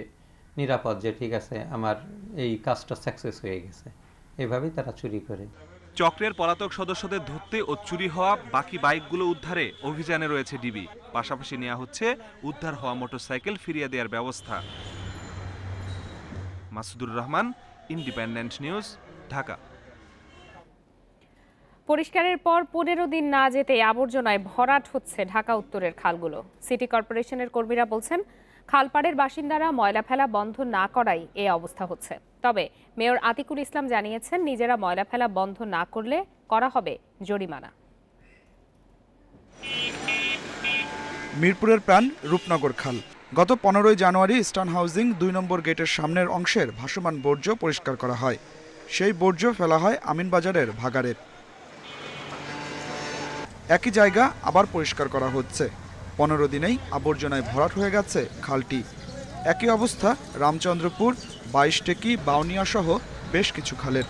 নিরাপদ, যে ঠিক আছে আমার এই কাজটা সাকসেস হয়ে গেছে, এভাবেই তারা চুরি করে। চক্রের পলাতক সদস্যদের ধরতে ও চুরি হওয়া বাকি বাইকগুলো উদ্ধারে অভিযানে রয়েছে ডিবি। পাশাপাশি নেওয়া হচ্ছে উদ্ধার হওয়া মোটরসাইকেল ফিরিয়ে দেওয়ার ব্যবস্থা। Masudur Rahman, independent news, Dhaka. পরিষ্কারের পর 15 দিন না যেতে আবর্জনায় ভরাট হচ্ছে ঢাকা উত্তরের খালগুলো। সিটি কর্পোরেশনের কর্মীরা বলছেন, খালপাড়ের বাসিন্দারা ময়লা ফেলা বন্ধ না করায় এই অবস্থা হচ্ছে। তবে মেয়র আতিকুল ইসলাম জানিয়েছেন, নিজেরা ময়লা ফেলা বন্ধ না করলে করা হবে জরিমানা। মিরপুরের প্রাণ রূপনগর খাল। গত 15 জানুয়ারি ইস্টার্ন হাউজিং 2 নম্বর গেটের সামনের অংশের ভাসমান বর্জ্য পরিষ্কার করা হয়। সেই বর্জ্য ফেলা হয় আমিনবাজারের ভাগাড়ে। একই জায়গা আবার পরিষ্কার করা হচ্ছে। 15 দিনেই আবর্জনায় ভরাট হয়ে গেছে খালটি। একই অবস্থা রামচন্দ্রপুর, 22 টেকি, বাউনিয়া সহ বেশ কিছু খালের।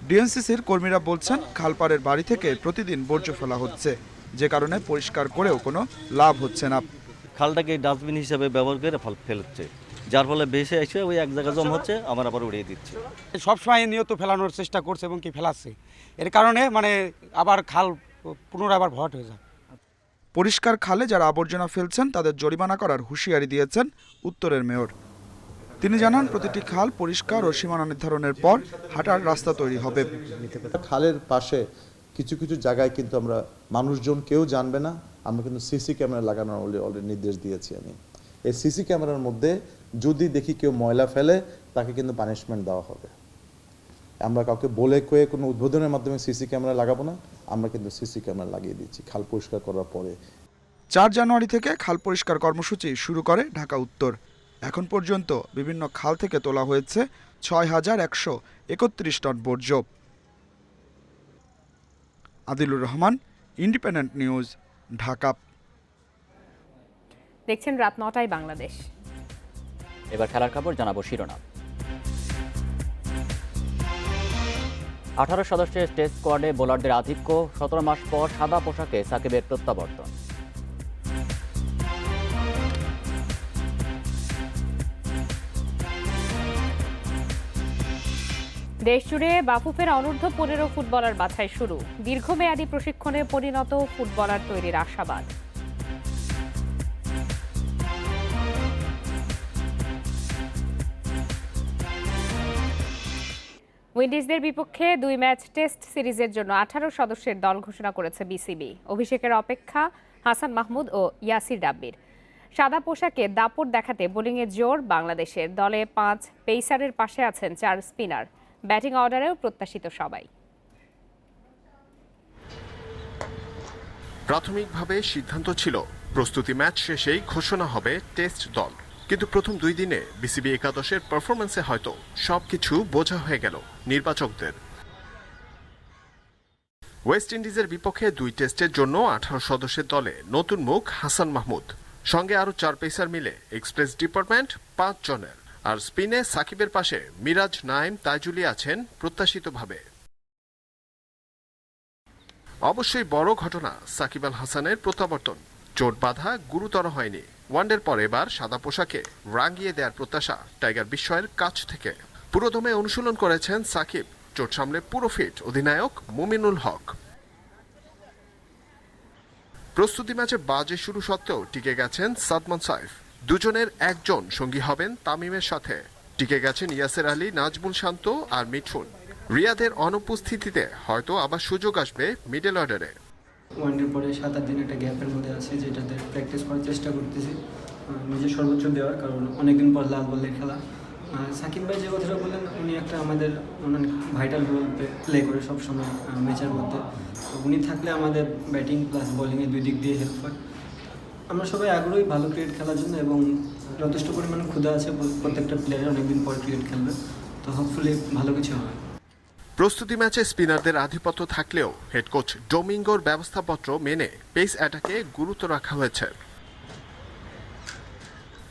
ডিএনসিসির কর্মীরা বলছেন, খালপাড়ের বাড়ি থেকে প্রতিদিন বর্জ্য ফেলা হচ্ছে, যে কারণে পরিষ্কার করেও কোনো লাভ হচ্ছে না। খালটাকে ডাস্টবিন হিসেবে ব্যবহার করে ফেলছে, যার ফলে বেশি এসে ওই এক জায়গায় জমা হচ্ছে, আবার উড়িয়ে দিচ্ছে। সবসময় নিয়ত ফেলানোর চেষ্টা করছে এবং কি ফেলাচ্ছে, এর কারণে আবার খাল পুনরায় আবার ভরাট হয়ে যায়। পরিষ্কার খালে যারা আবর্জনা ফেলছেন তাদের জরিমানা করার হুঁশিয়ারি দিয়েছেন উত্তরের মেয়র। তিনি জানান, প্রতিটি খাল পরিষ্কার ও সীমানা নির্ধারণের পর হাঁটার রাস্তা তৈরি হবে। খালের পাশে কিছু কিছু জায়গায় কিন্তু আমরা মানুষজন কেউ জানবে না, আমরা কিন্তু সিসি ক্যামেরা লাগানোর অলরেডি নির্দেশ দিয়েছি আমি। এই সিসি ক্যামেরার মধ্যে যদি দেখি কেউ ময়লা ফেলে, তাকে কিন্তু পানিশমেন্ট দেওয়া হবে। আমরা কাউকে বলে কয়ে কোনো উদ্বোধনের মাধ্যমে সিসি ক্যামেরা লাগাবো না, আমরা কিন্তু সিসি ক্যামেরা লাগিয়ে দিচ্ছি খাল পরিষ্কার করার পরে। 4 জানুয়ারি থেকে খাল পরিষ্কার কর্মসূচি শুরু করে ঢাকা উত্তর। এখন পর্যন্ত বিভিন্ন খাল থেকে তোলা হয়েছে 6131 টন বর্জ্য। Adilur Rahman, independent news, Dhaka. দেখছেন রাত 9টায় বাংলাদেশ। এবার খেলার খবর জানাবো শিরোনাম। 18 সদস্যের টেস্ট স্কোয়াডে বোলারদের আধিক্য, 17 মাস পর সাদা পোশাকে সাকিবের প্রত্যাবর্তন। দেশজুড়ে বাফুফের অনূর্ধ্ব 15 ফুটবলার বাছাই শুরু। দীর্ঘমেয়াদী প্রশিক্ষণে পরিণত ফুটবলার তৈরির আশাবাদ। উইন্ডিজদের বিপক্ষে 2 ম্যাচ টেস্ট সিরিজের জন্য 18 সদস্যের দল ঘোষণা করেছে বিসিবি। অভিষেকের অপেক্ষা হাসান মাহমুদ ও ইয়াসির রাব্বির। সাদা পোশাকে দাপট দেখাতে বোলিংয়ে জোর বাংলাদেশের। দলে 5 পেসারের পাশে আছেন 4 স্পিনার। ব্যাটিং অর্ডারেও প্রত্যাশিত সবাই। প্রাথমিকভাবে সিদ্ধান্ত ছিল প্রস্তুতি ম্যাচ শেষেই ঘোষণা হবে টেস্ট দল, কিন্তু প্রথম 2 দিনে বিসিবি একাদশের পারফরম্যান্সে হয়তো সবকিছু বোঝা হয়ে গেল নির্বাচকদের। ওয়েস্ট ইন্ডিজের বিপক্ষে 2 টেস্টের জন্য 18 সদস্যের দলে নতুন মুখ হাসান মাহমুদ, সঙ্গে আরো 4 পেসার মিলে এক্সপ্রেস ডিপার্টমেন্ট 5 জনের। আর স্পিনে সাকিবের পাশে মিরাজ, নাইম, তাইজুলি আছেন প্রত্যাশিতভাবে। অবশ্যই বড় ঘটনা সাকিব আল হাসানের প্রত্যাবর্তন। চোট বাধা গুরুতর হয়নি। ওয়ানডের পর এবার সাদা পোশাকে রাঙিয়ে দেওয়ার প্রত্যাশা টাইগার বিস্ময়ের কাছ থেকে। পুরোদমে অনুশীলন করেছেন সাকিব, চোট সামলে পুরো ফিট অধিনায়ক মুমিনুল হক। প্রস্তুতি ম্যাচে বাজে শুরু সত্ত্বেও টিকে গেছেন সাদমান সাইফ। দুজনের একজন সঙ্গী হবেন তামিমের সাথে। টিকে গেছেন ইয়াসের আলী, নাজমুল শান্ত আর মিঠুন। রিয়াদের অনুপস্থিতিতে হয়তো আবার সুযোগ আসবে মিডল অর্ডারে। ওয়ানডের পরে 7-8 দিন একটা গ্যাপের মধ্যে আছে, যেটাতে প্র্যাকটিস করার চেষ্টা করতেছি, নিজের সর্বোচ্চ দেওয়ার, কারণ অনেকদিন পর লাল বলের খেলা। সাকিব ভাই যে কথাটা বললেন, উনি একটা আমাদের অনেক ভাইটাল রোল প্লে করে সবসময় ম্যাচের মধ্যে। উনি থাকলে আমাদের ব্যাটিং প্লাস বোলিংয়ে 2 দিক দিয়ে হেল্প হয়। আমরা সবাই আগ্রহী ভালো ক্রিকেট খেলার জন্য, এবং যথেষ্ট পরিমাণে ক্ষুধা আছে প্রত্যেকটা প্লেয়ারের, অনেকদিন পর ক্রিকেট খেলবে, তো হোপফুলি ভালো কিছু হয়। প্রস্তুতি ম্যাচে স্পিনারদের আধিপত্য থাকলেও হেড কোচ ডোমিঙ্গোর ব্যবস্থাপত্র মেনে পেস অ্যাটাকে গুরুত্ব রাখা হয়েছে।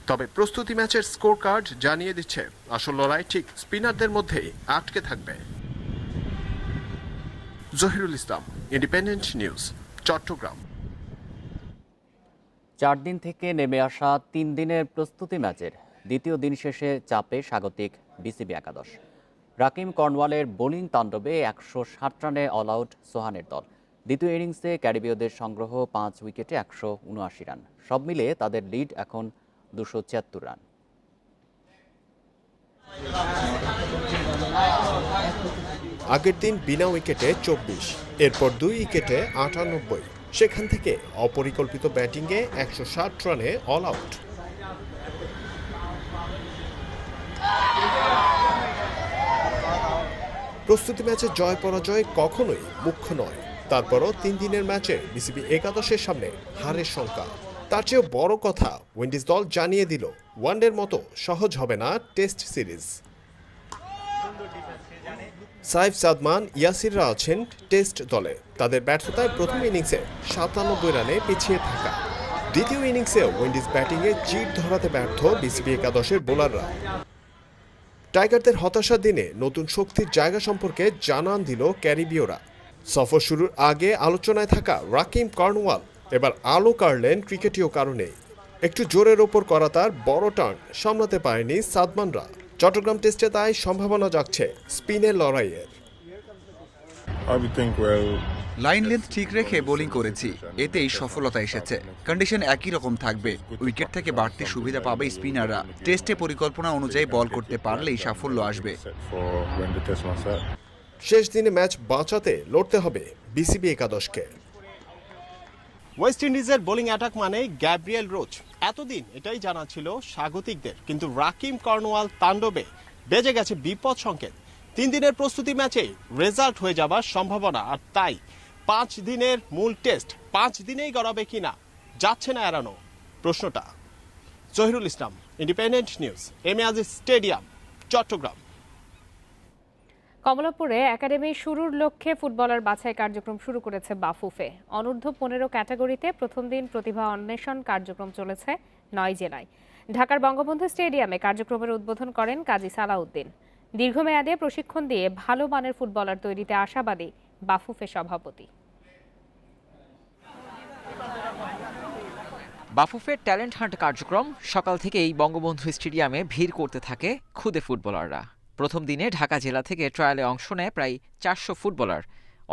তবে প্রস্তুতি ম্যাচের স্কোর কার্ড জানিয়ে দিচ্ছে আসল লড়াই ঠিক স্পিনারদের মধ্যেই আটকে থাকবে। জহিরুল ইসলাম, ইন্ডিপেন্ডেন্ট নিউজ, চট্টগ্রাম। 4 দিন থেকে নেমে আসা 3 দিনের প্রস্তুতি ম্যাচের দ্বিতীয় দিন শেষে চাপে স্বাগতিক বিসিবি একাদশ। রাকিম কর্নওয়ালের বোলিং তাণ্ডবে 160 রানে অল আউট সোহানের দল। দ্বিতীয় ইনিংসে ক্যারিবীয়দের সংগ্রহ 5 উইকেটে 179 রান। সব মিলিয়ে তাদের লিড এখন 276 রান। আগের দিন বিনা উইকেটে 24, এরপর 2 উইকেটে 98। সেখান থেকে অপরিকল্পিত ব্যাটিংয়ে 160 রানে অল আউট। প্রস্তুতি ম্যাচে জয় পরাজয় কখনোই মুখ্য নয়, তারপরও 3 দিনের ম্যাচে বিসিবি একাদশের সামনে হারের শঙ্কা। তার চেয়েও বড় কথা, উইন্ডিজ দল জানিয়ে দিল ওয়ানডের মতো সহজ হবে না টেস্ট সিরিজ। সাইফ সাদমান, ইয়াসিররা আছেন টেস্ট দলে। তাদের ব্যর্থতায় প্রথম ইনিংসে 97 রানে পিছিয়ে থাকা। দ্বিতীয় ইনিংসে উইন্ডিজ ব্যাটিংয়ে জিদ ধরাতে ব্যর্থ বিসিবি একাদশের বোলাররা। টাইগারদের হতাশার দিনে নতুন শক্তির জায়গা সম্পর্কে জানান দিল ক্যারিবীয়রা। সফর শুরুর আগে আলোচনায় থাকা রাকিম কর্নওয়াল এবার আলো কাড়লেন ক্রিকেটীয় কারণে। একটু জোরের ওপর করা তার বড় টার্ন সামলাতে পারেনি সাদমানরা। চট্টগ্রাম টেস্টে তাই সম্ভাবনা জাগছে স্পিনের লড়াইয়ের। লাইন লেন্থ ঠিক রেখে বোলিং করেছি, এতেই সফলতা এসেছে। কন্ডিশন একই রকম থাকবে, উইকেট থেকে বাড়তি সুবিধা পাবে স্পিনাররা। টেস্টে পরিকল্পনা অনুযায়ী বল করতে পারলেই সাফল্য আসবে। শেষ দিনে ম্যাচ বাঁচাতে লড়তে হবে বিসিবি একাদশকে। ওয়েস্ট ইন্ডিজের বোলিং অ্যাটাক মানে গ্যাব্রিয়েল রোচ। এতদিন এটাই জানা ছিল স্বাগতিকদের, কিন্তু রাকিম কর্নওয়াল তাণ্ডবে বেজে গেছে বিপদ সংকেত। 3 দিনের প্রস্তুতি ম্যাচে রেজাল্ট হয়ে যাবার সম্ভাবনা, আর তাই 5 দিনের মূল টেস্ট 5 দিনেই গড়াবে কিনা যাচ্ছে না এড়ানো প্রশ্নটা। জহিরুল ইসলাম, independent news, M A Aziz stadium, Chittagong. কমলাপুরে academy শুরুর লক্ষ্যে ফুটবলার বাছাই কার্যক্রম শুরু করেছে বাফুফে। অনূর্ধ্ব 15 ক্যাটাগরিতে প্রথম দিন প্রতিভা অন্বেষণ কার্যক্রম চলেছে 9 জেলায়। ঢাকার বঙ্গবন্ধু স্টেডিয়ামে কার্যক্রমের উদ্বোধন করেন কাজী সালাউদ্দিন। দীর্ঘমেয়াদে প্রশিক্ষণ দিয়ে ভালো মানের ফুটবলার তৈরিতে আশাবাদী বাফুফে সভাপতি। বাফুফের ট্যালেন্ট হান্ট কার্যক্রম সকাল থেকেই বঙ্গবন্ধু স্টেডিয়ামে ভিড় করতে থাকে খুদে ফুটবলাররা। প্রথম দিনে ঢাকা জেলা থেকে ট্রায়ালে অংশ নেয় প্রায় 400 ফুটবলার।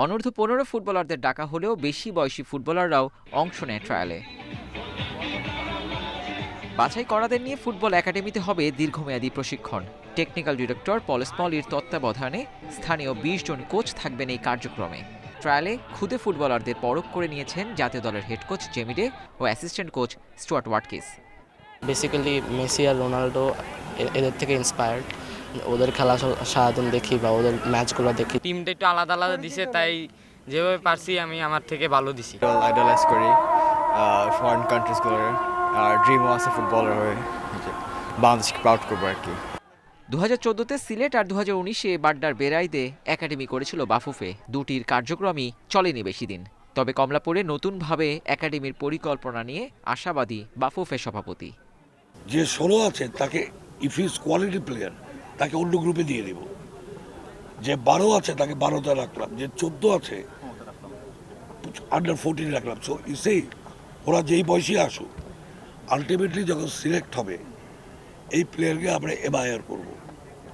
অনূর্ধ্ব 15 ফুটবলারদের ডাকা হলেও বেশি বয়সী ফুটবলাররাও অংশ নেয় ট্রায়ালে। বাছাই করাদের নিয়ে ফুটবল একাডেমিতে হবে দীর্ঘমেয়াদী প্রশিক্ষণ। টেকনিক্যাল ডিরেক্টর পল স্মলির তত্ত্বাবধানে স্থানীয় 20 জন কোচ থাকবেন এই কার্যক্রমে। ট্রায়ালে খুদে ফুটবলারদের পরখ করে নিয়েছেন জাতীয় দলের হেড কোচ জেমিডে ও assistant coach Stuart Watkiss. Basically Messi আর রোনাল্ডো এদের থেকে ইন্সপায়ার্ড। ওদের খেলা সারাদিন দেখি বা ওদের ম্যাচগুলো দেখি। টিমটা একটু আলাদা আলাদা দিছে, তাই যেভাবে পারছি আমি আমার থেকে ভালো দিছি। আইডলাইজ করি ফরেন কান্ট্রিজগুলোর, আর ড্রিমও আছে ফুটবলার হয়ে বাংলাদেশকে প্রাউড করবো আর কি। 2014-তে সিলেট আর 2019-এ বাড্ডার বেড়াইতে একাডেমি করেছিল বাফুফে। দুটির কার্যক্রমই চলেনি বেশি দিন। তবে কমলাপুরে নতুনভাবে একাডেমির পরিকল্পনা নিয়ে আশাবাদী বাফুফে সভাপতি। যে 16 আছে তাকে ইফ ইজ কোয়ালিটি প্লেয়ার তাকে অন্য গ্রুপে দিয়ে দিব। যে 12 আছে তাকে 12তে রাখলাম, যে 14 আছে আন্ডার 14 রাখলাম। সো ইসে ওরা যেই বয়সে আসুক, আলটিমেটলি যখন সিলেক্ট হবে এই প্লেয়ারকে আমরা এমআইআর করব।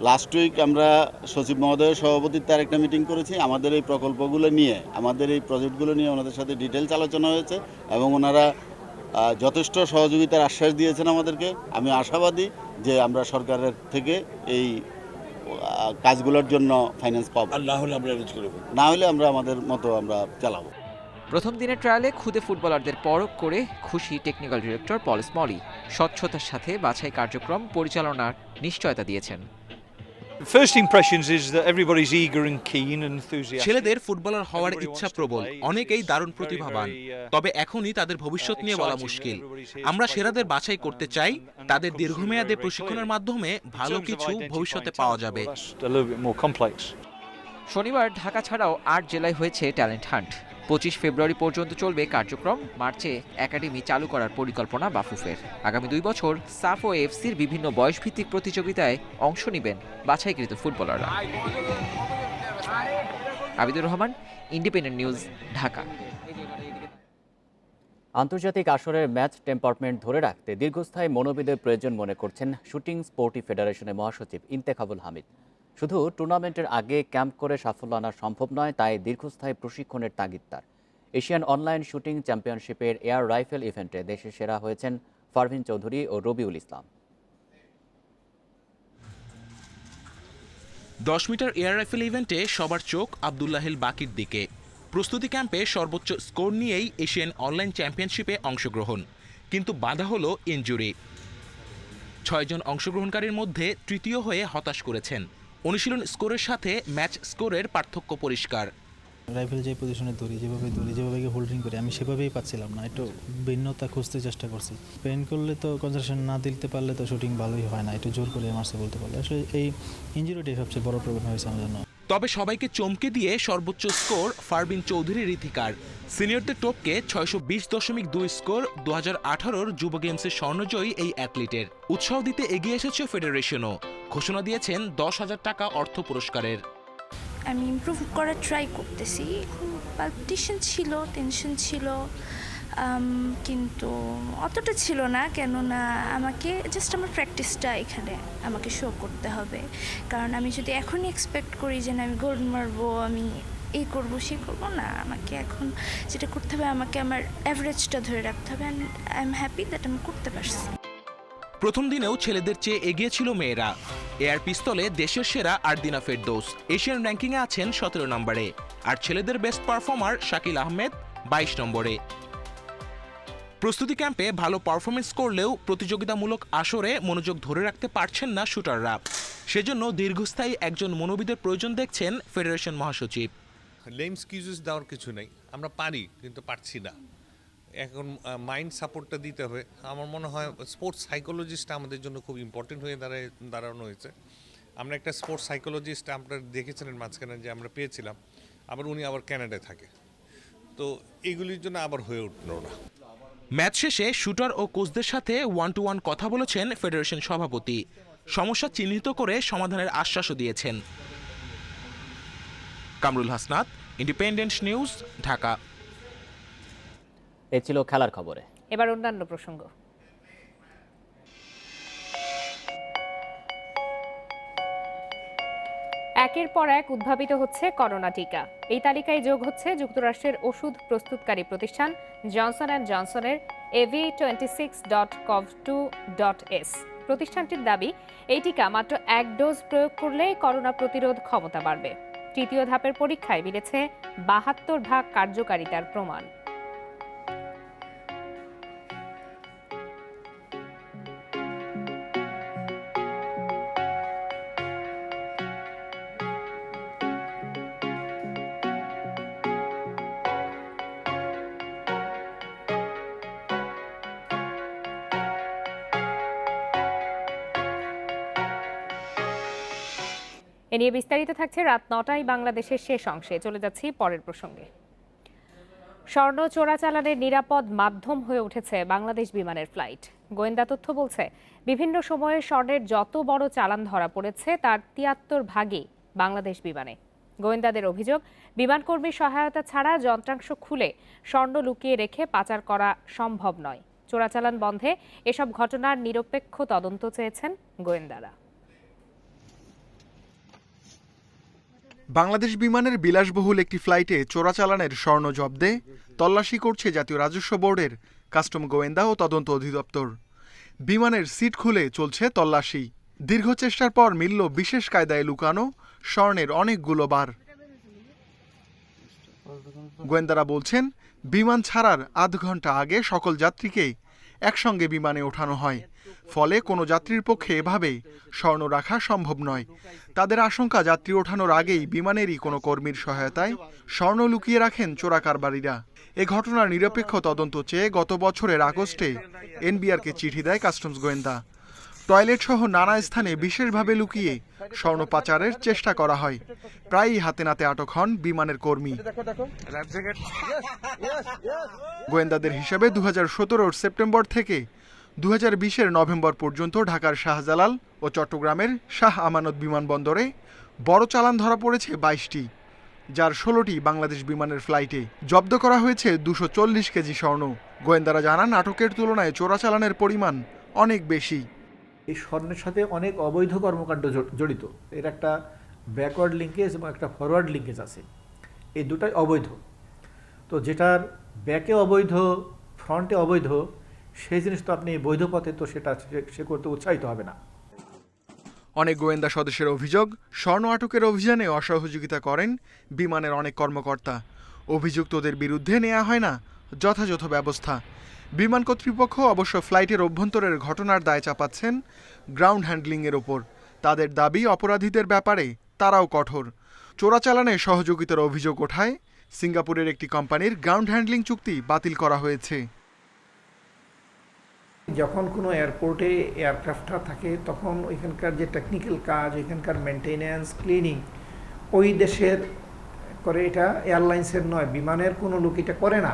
লাস্ট উইক আমরা সচিব মহোদয়ের সভাপতিত্বে আরেকটা মিটিং করেছি। আমাদের এই প্রকল্পগুলো নিয়ে, আমাদের এই প্রজেক্টগুলো নিয়ে ওনাদের সাথে ডিটেলস আলোচনা হয়েছে এবং ওনারা যথেষ্ট সহযোগিতার আশ্বাস দিয়েছেন আমাদেরকে। আমি আশাবাদী যে আমরা সরকারের থেকে এই কাজগুলোর জন্য ফাইন্যান্স পাবো। আর না হলে আমরা অ্যারেঞ্জ করে ফেলব, না হলে আমরা আমাদের মতো আমরা চালাবো। প্রথম দিনের ট্রায়ালে খুদে ফুটবলারদের পরখ করে খুশি টেকনিক্যাল ডিরেক্টর পল স্মলি। স্বচ্ছতার সাথে বাছাই কার্যক্রম পরিচালনার নিশ্চয়তা দিয়েছেন। ছেলেদের ফুটবলার হওয়ার ইচ্ছা প্রবল, অনেকেই দারুণ প্রতিভাবান, তবে এখনই তাদের ভবিষ্যৎ নিয়ে বলা মুশকিল। আমরা সেরাদের বাছাই করতে চাই, তাদের দীর্ঘমেয়াদী প্রশিক্ষণের মাধ্যমে ভালো কিছু ভবিষ্যতে পাওয়া যাবে। শনিবার ঢাকা ছাড়াও 8 জেলায় হয়েছে ট্যালেন্ট হান্ট। 25 ফেব্রুয়ারি পর্যন্ত চলবে কার্যক্রম। মার্চে একাডেমি চালু করার পরিকল্পনা বাফুফের। আগামী 2 বছর সাফ ও এফসির বিভিন্ন বয়সভিত্তিক প্রতিযোগিতায় অংশ নেবেন বাছাইকৃত ফুটবলাররা। Abidur Rahman, independent news, Dhaka. আন্তর্জাতিক আসরের ম্যাচ টেম্পারমেন্ট ধরে রাখতে দীর্ঘস্থায়ী মনোবিদের প্রয়োজন মনে করছেন শুটিং স্পোর্টিভ ফেডারেশনের মহাসচিব ইন্তেখাবুল হামিদ। শুধু টুর্নামেন্টের আগে ক্যাম্প করে সাফল্য আনা সম্ভব নয়, তাই দীর্ঘস্থায়ী প্রশিক্ষণের তাগিদ তার। এশিয়ান অনলাইন শুটিং চ্যাম্পিয়নশিপের এয়ার রাইফেল ইভেন্টে দেশের সেরা হয়েছেন ফারভিন চৌধুরী ও Rabiul Islam. 10 metre air rifle ইভেন্টে সবার চোখ আব্দুল্লাহিল বাকির দিকে। প্রস্তুতি ক্যাম্পে সর্বোচ্চ স্কোর নিয়েই এশিয়ান অনলাইন চ্যাম্পিয়নশিপে অংশগ্রহণ, কিন্তু বাধা হলো ইনজুরি। 6 জন অংশগ্রহণকারীর মধ্যে তৃতীয় হয়ে হতাশ করেছেন। অনুশীলন স্কোরের সাথে ম্যাচ স্কোরের পার্থক্য পরিষ্কার। রাইফেল যে পজিশনে যেভাবে হোল্ডিং করি আমি সেভাবেই পাচ্ছিলাম না, একটু ভিন্নতা খুঁজতে চেষ্টা করছি। পেন করলে তো কনসেন্ট্রেশন না দিতে পারলে তো শুটিং ভালোই হয় না, একটু জোর করে মারছে বলতে পারলে। আসলে এই ইনজুরিটাই সবচেয়ে বড় প্রবলেম হয়েছে আমার জন্য। তবে সবাইকে চমকে দিয়ে সর্বোচ্চ স্কোর ফারবিন চৌধুরীর ইতিকার। সিনিয়রদের টপকে 620.2 স্কোর 2018 যুব গেমসের স্বর্ণজয়ী এই অ্যাথলিটের। উৎসাহ দিতে এগিয়ে এসেছে ফেডারেশনও, ঘোষণা দিয়েছেন 10,000 টাকা অর্থ পুরস্কারের। আমি ইমপ্রুভ করার ট্রাই করতেছি। পালপিটেশন ছিল, টেনশন ছিল, কিন্তু অতটা ছিল না, কেননা আমাকে জাস্ট আমার প্র্যাকটিসটা এখানে আমাকে শো করতে হবে। কারণ আমি যদি এখনই এক্সপেক্ট করি যে না আমি গোল্ড মারবো, আমি এই করব সেই করবো না, আমাকে এখন যেটা করতে হবে আমাকে আমার অ্যাভারেজটা ধরে রাখতে হবে। And I am happy that আমি করতে পারছি। প্রথম দিনেও ছেলেদের চেয়ে এগিয়ে ছিল মেয়েরা। এয়ার পিস্তলে দেশের সেরা আরদিনা ফেরদৌস এশিয়ান র্যাঙ্কিংয়ে আছেন 17 নম্বরে, আর ছেলেদের বেস্ট পারফর্মার শাকিল আহমেদ 22 নম্বরে। প্রস্তুতি ক্যাম্পে ভালো পারফরমেন্স করলেও প্রতিযোগিতামূলক আসরে মনোযোগ ধরে রাখতে পারছেন না শুটাররা। সেজন্য দীর্ঘস্থায়ী একজন মনোবিদের প্রয়োজন দেখছেন ফেডারেশন মহাসচিব। লেম এক্সকিউজেস দেওয়ার কিছু নেই, আমরা পারি কিন্তু পারছি না। এখন মাইন্ড সাপোর্টটা দিতে হবে। আমার মনে হয় স্পোর্টস সাইকোলজিস্ট আমাদের জন্য খুব ইম্পর্টেন্ট হয়ে দাঁড়ানো হয়েছে। আমরা একটা স্পোর্টস সাইকোলজিস্ট আপনারা দেখেছিলেন মাঝখানে যে আমরা পেয়েছিলাম, আবার উনি আবার ক্যানাডায় থাকে, তো এগুলির জন্য আবার হয়ে উঠল না। ম্যাচ শেষে শুটার ও কোচদের সাথে 1-to-1 কথা বলেছেন ফেডারেশন সভাপতি। সমস্যা চিহ্নিত করে সমাধানের আশ্বাসও দিয়েছেন। Kamrul Hasnat, independent news, Dhaka. এ ছিল খেলার খবরে। এবার অন্যান্য প্রসঙ্গ। একের পর এক উদ্ভাবিত হচ্ছে করোনা টিকা। এই তালিকায় যোগ হচ্ছে যুক্তরাষ্ট্রের ওষুধ প্রস্তুতকারী প্রতিষ্ঠান জনসন অ্যান্ড জনসনের AV26.cov2.s। প্রতিষ্ঠানটির দাবি, এই টিকা মাত্র 1 ডোজ প্রয়োগ করলেই করোনা প্রতিরোধ ক্ষমতা বাড়বে। তৃতীয় ধাপের পরীক্ষায় মিলেছে 72% কার্যকারিতার প্রমাণ। এ নিয়ে বিস্তারিত থাকছে রাত 9টায় বাংলাদেশের শেষ অংশে। চলে যাচ্ছি পরের প্রসঙ্গে। স্বর্ণ চোরাচালানের নিরাপদ মাধ্যম হয়ে উঠেছে বাংলাদেশ বিমানের ফ্লাইট। গোয়েন্দা তথ্য বলছে, বিভিন্ন সময়ে স্বর্ণের যত বড় চালান ধরা পড়েছে তার 73% বাংলাদেশ বিমানে। গোয়েন্দাদের অভিযোগ, বিমানকর্মীর সহায়তা ছাড়া যন্ত্রাংশ খুলে স্বর্ণ লুকিয়ে রেখে পাচার করা সম্ভব নয়। চোরাচালান বন্ধে এসব ঘটনার নিরপেক্ষ তদন্ত চেয়েছেন গোয়েন্দারা। বাংলাদেশ বিমানের বিলাসবহুল একটি ফ্লাইটে চোরাচালানের স্বর্ণ জব্দে তল্লাশি করছে জাতীয় রাজস্ব বোর্ডের কাস্টম গোয়েন্দা ও তদন্ত অধিদপ্তর। বিমানের সিট খুলে চলছে তল্লাশি। দীর্ঘ চেষ্টার পর মিলল বিশেষ কায়দায় লুকানো স্বর্ণের অনেকগুলো বার। গোয়েন্দারা বলছেন, বিমান ছাড়ার আধ ঘন্টা আগে সকল যাত্রীকে একসঙ্গে বিমানে ওঠানো হয়, ফলে কোনো যাত্রীর পক্ষে এভাবে স্বর্ণ রাখা সম্ভব নয়। তাদের আশঙ্কা, যাত্রী ওঠানোর আগেই বিমানেরই কোনো কর্মীর সহায়তায় স্বর্ণ লুকিয়ে রাখেন চোরা কারবারিরা। এ ঘটনার নিরপেক্ষ তদন্ত চেয়ে গত বছরের আগস্টে এনবিআরকে চিঠি দেয় কাস্টমস গোয়েন্দা। টয়লেট সহ নানা স্থানে বিশেষভাবে লুকিয়ে স্বর্ণ পাচারের চেষ্টা করা হয়। প্রায়ই হাতে নাতে আটক হন বিমানের কর্মী। গোয়েন্দাদের হিসাবে 2017 সেপ্টেম্বর থেকে 2020 নভেম্বর পর্যন্ত ঢাকার শাহজালাল ও চট্টগ্রামের শাহ আমানত বিমানবন্দরে বড় চালান ধরা পড়েছে 22টি, যার 16টি বাংলাদেশ বিমানের ফ্লাইটে। জব্দ করা হয়েছে 240 কেজি স্বর্ণ। গোয়েন্দারা জানান আটকের তুলনায় চোরাচালানের পরিমাণ অনেক বেশি। এই স্বর্ণের সাথে অনেক অবৈধ কর্মকাণ্ড জড়িত। এর একটা ব্যাকওয়ার্ড লিঙ্কেজ এবং একটা ফরওয়ার্ড লিঙ্কেজ আছে, এই দুটাই অবৈধ। তো যেটার ব্যাকে অবৈধ, ফ্রন্টে অবৈধ, সেই জিনিস তো আপনি বৈধ পথে তো সেটা সে করতে উৎসাহিত হবে না। অনেক গোয়েন্দা সদস্যের অভিযোগ, স্বর্ণ আটকের অভিযানে অসহযোগিতা করেন বিমানের অনেক কর্মকর্তা। অভিযুক্তদের বিরুদ্ধে নেওয়া হয় না যথাযথ ব্যবস্থা। বিমান কর্তৃপক্ষ অবশ্য ফ্লাইটের অভ্যন্তরের ঘটনার দায় চাপাচ্ছেন গ্রাউন্ড হ্যান্ডলিংয়ের ওপর। তাদের দাবি, অপরাধীদের ব্যাপারে তারাও কঠোর। চোরাচালানে সহযোগিতার অভিযোগ ওঠায় সিঙ্গাপুরের একটি কোম্পানির গ্রাউন্ড হ্যান্ডলিং চুক্তি বাতিল করা হয়েছে। যখন কোনো এয়ারপোর্টে এয়ারক্রাফটটা থাকে তখন ওইখানকার যে টেকনিক্যাল কাজ, ওইখানকার মেনটেন্যান্স, ক্লিনিং ওই দেশের করে, এটা এয়ারলাইন্সের নয়, বিমানের কোনো লোক এটা করে না।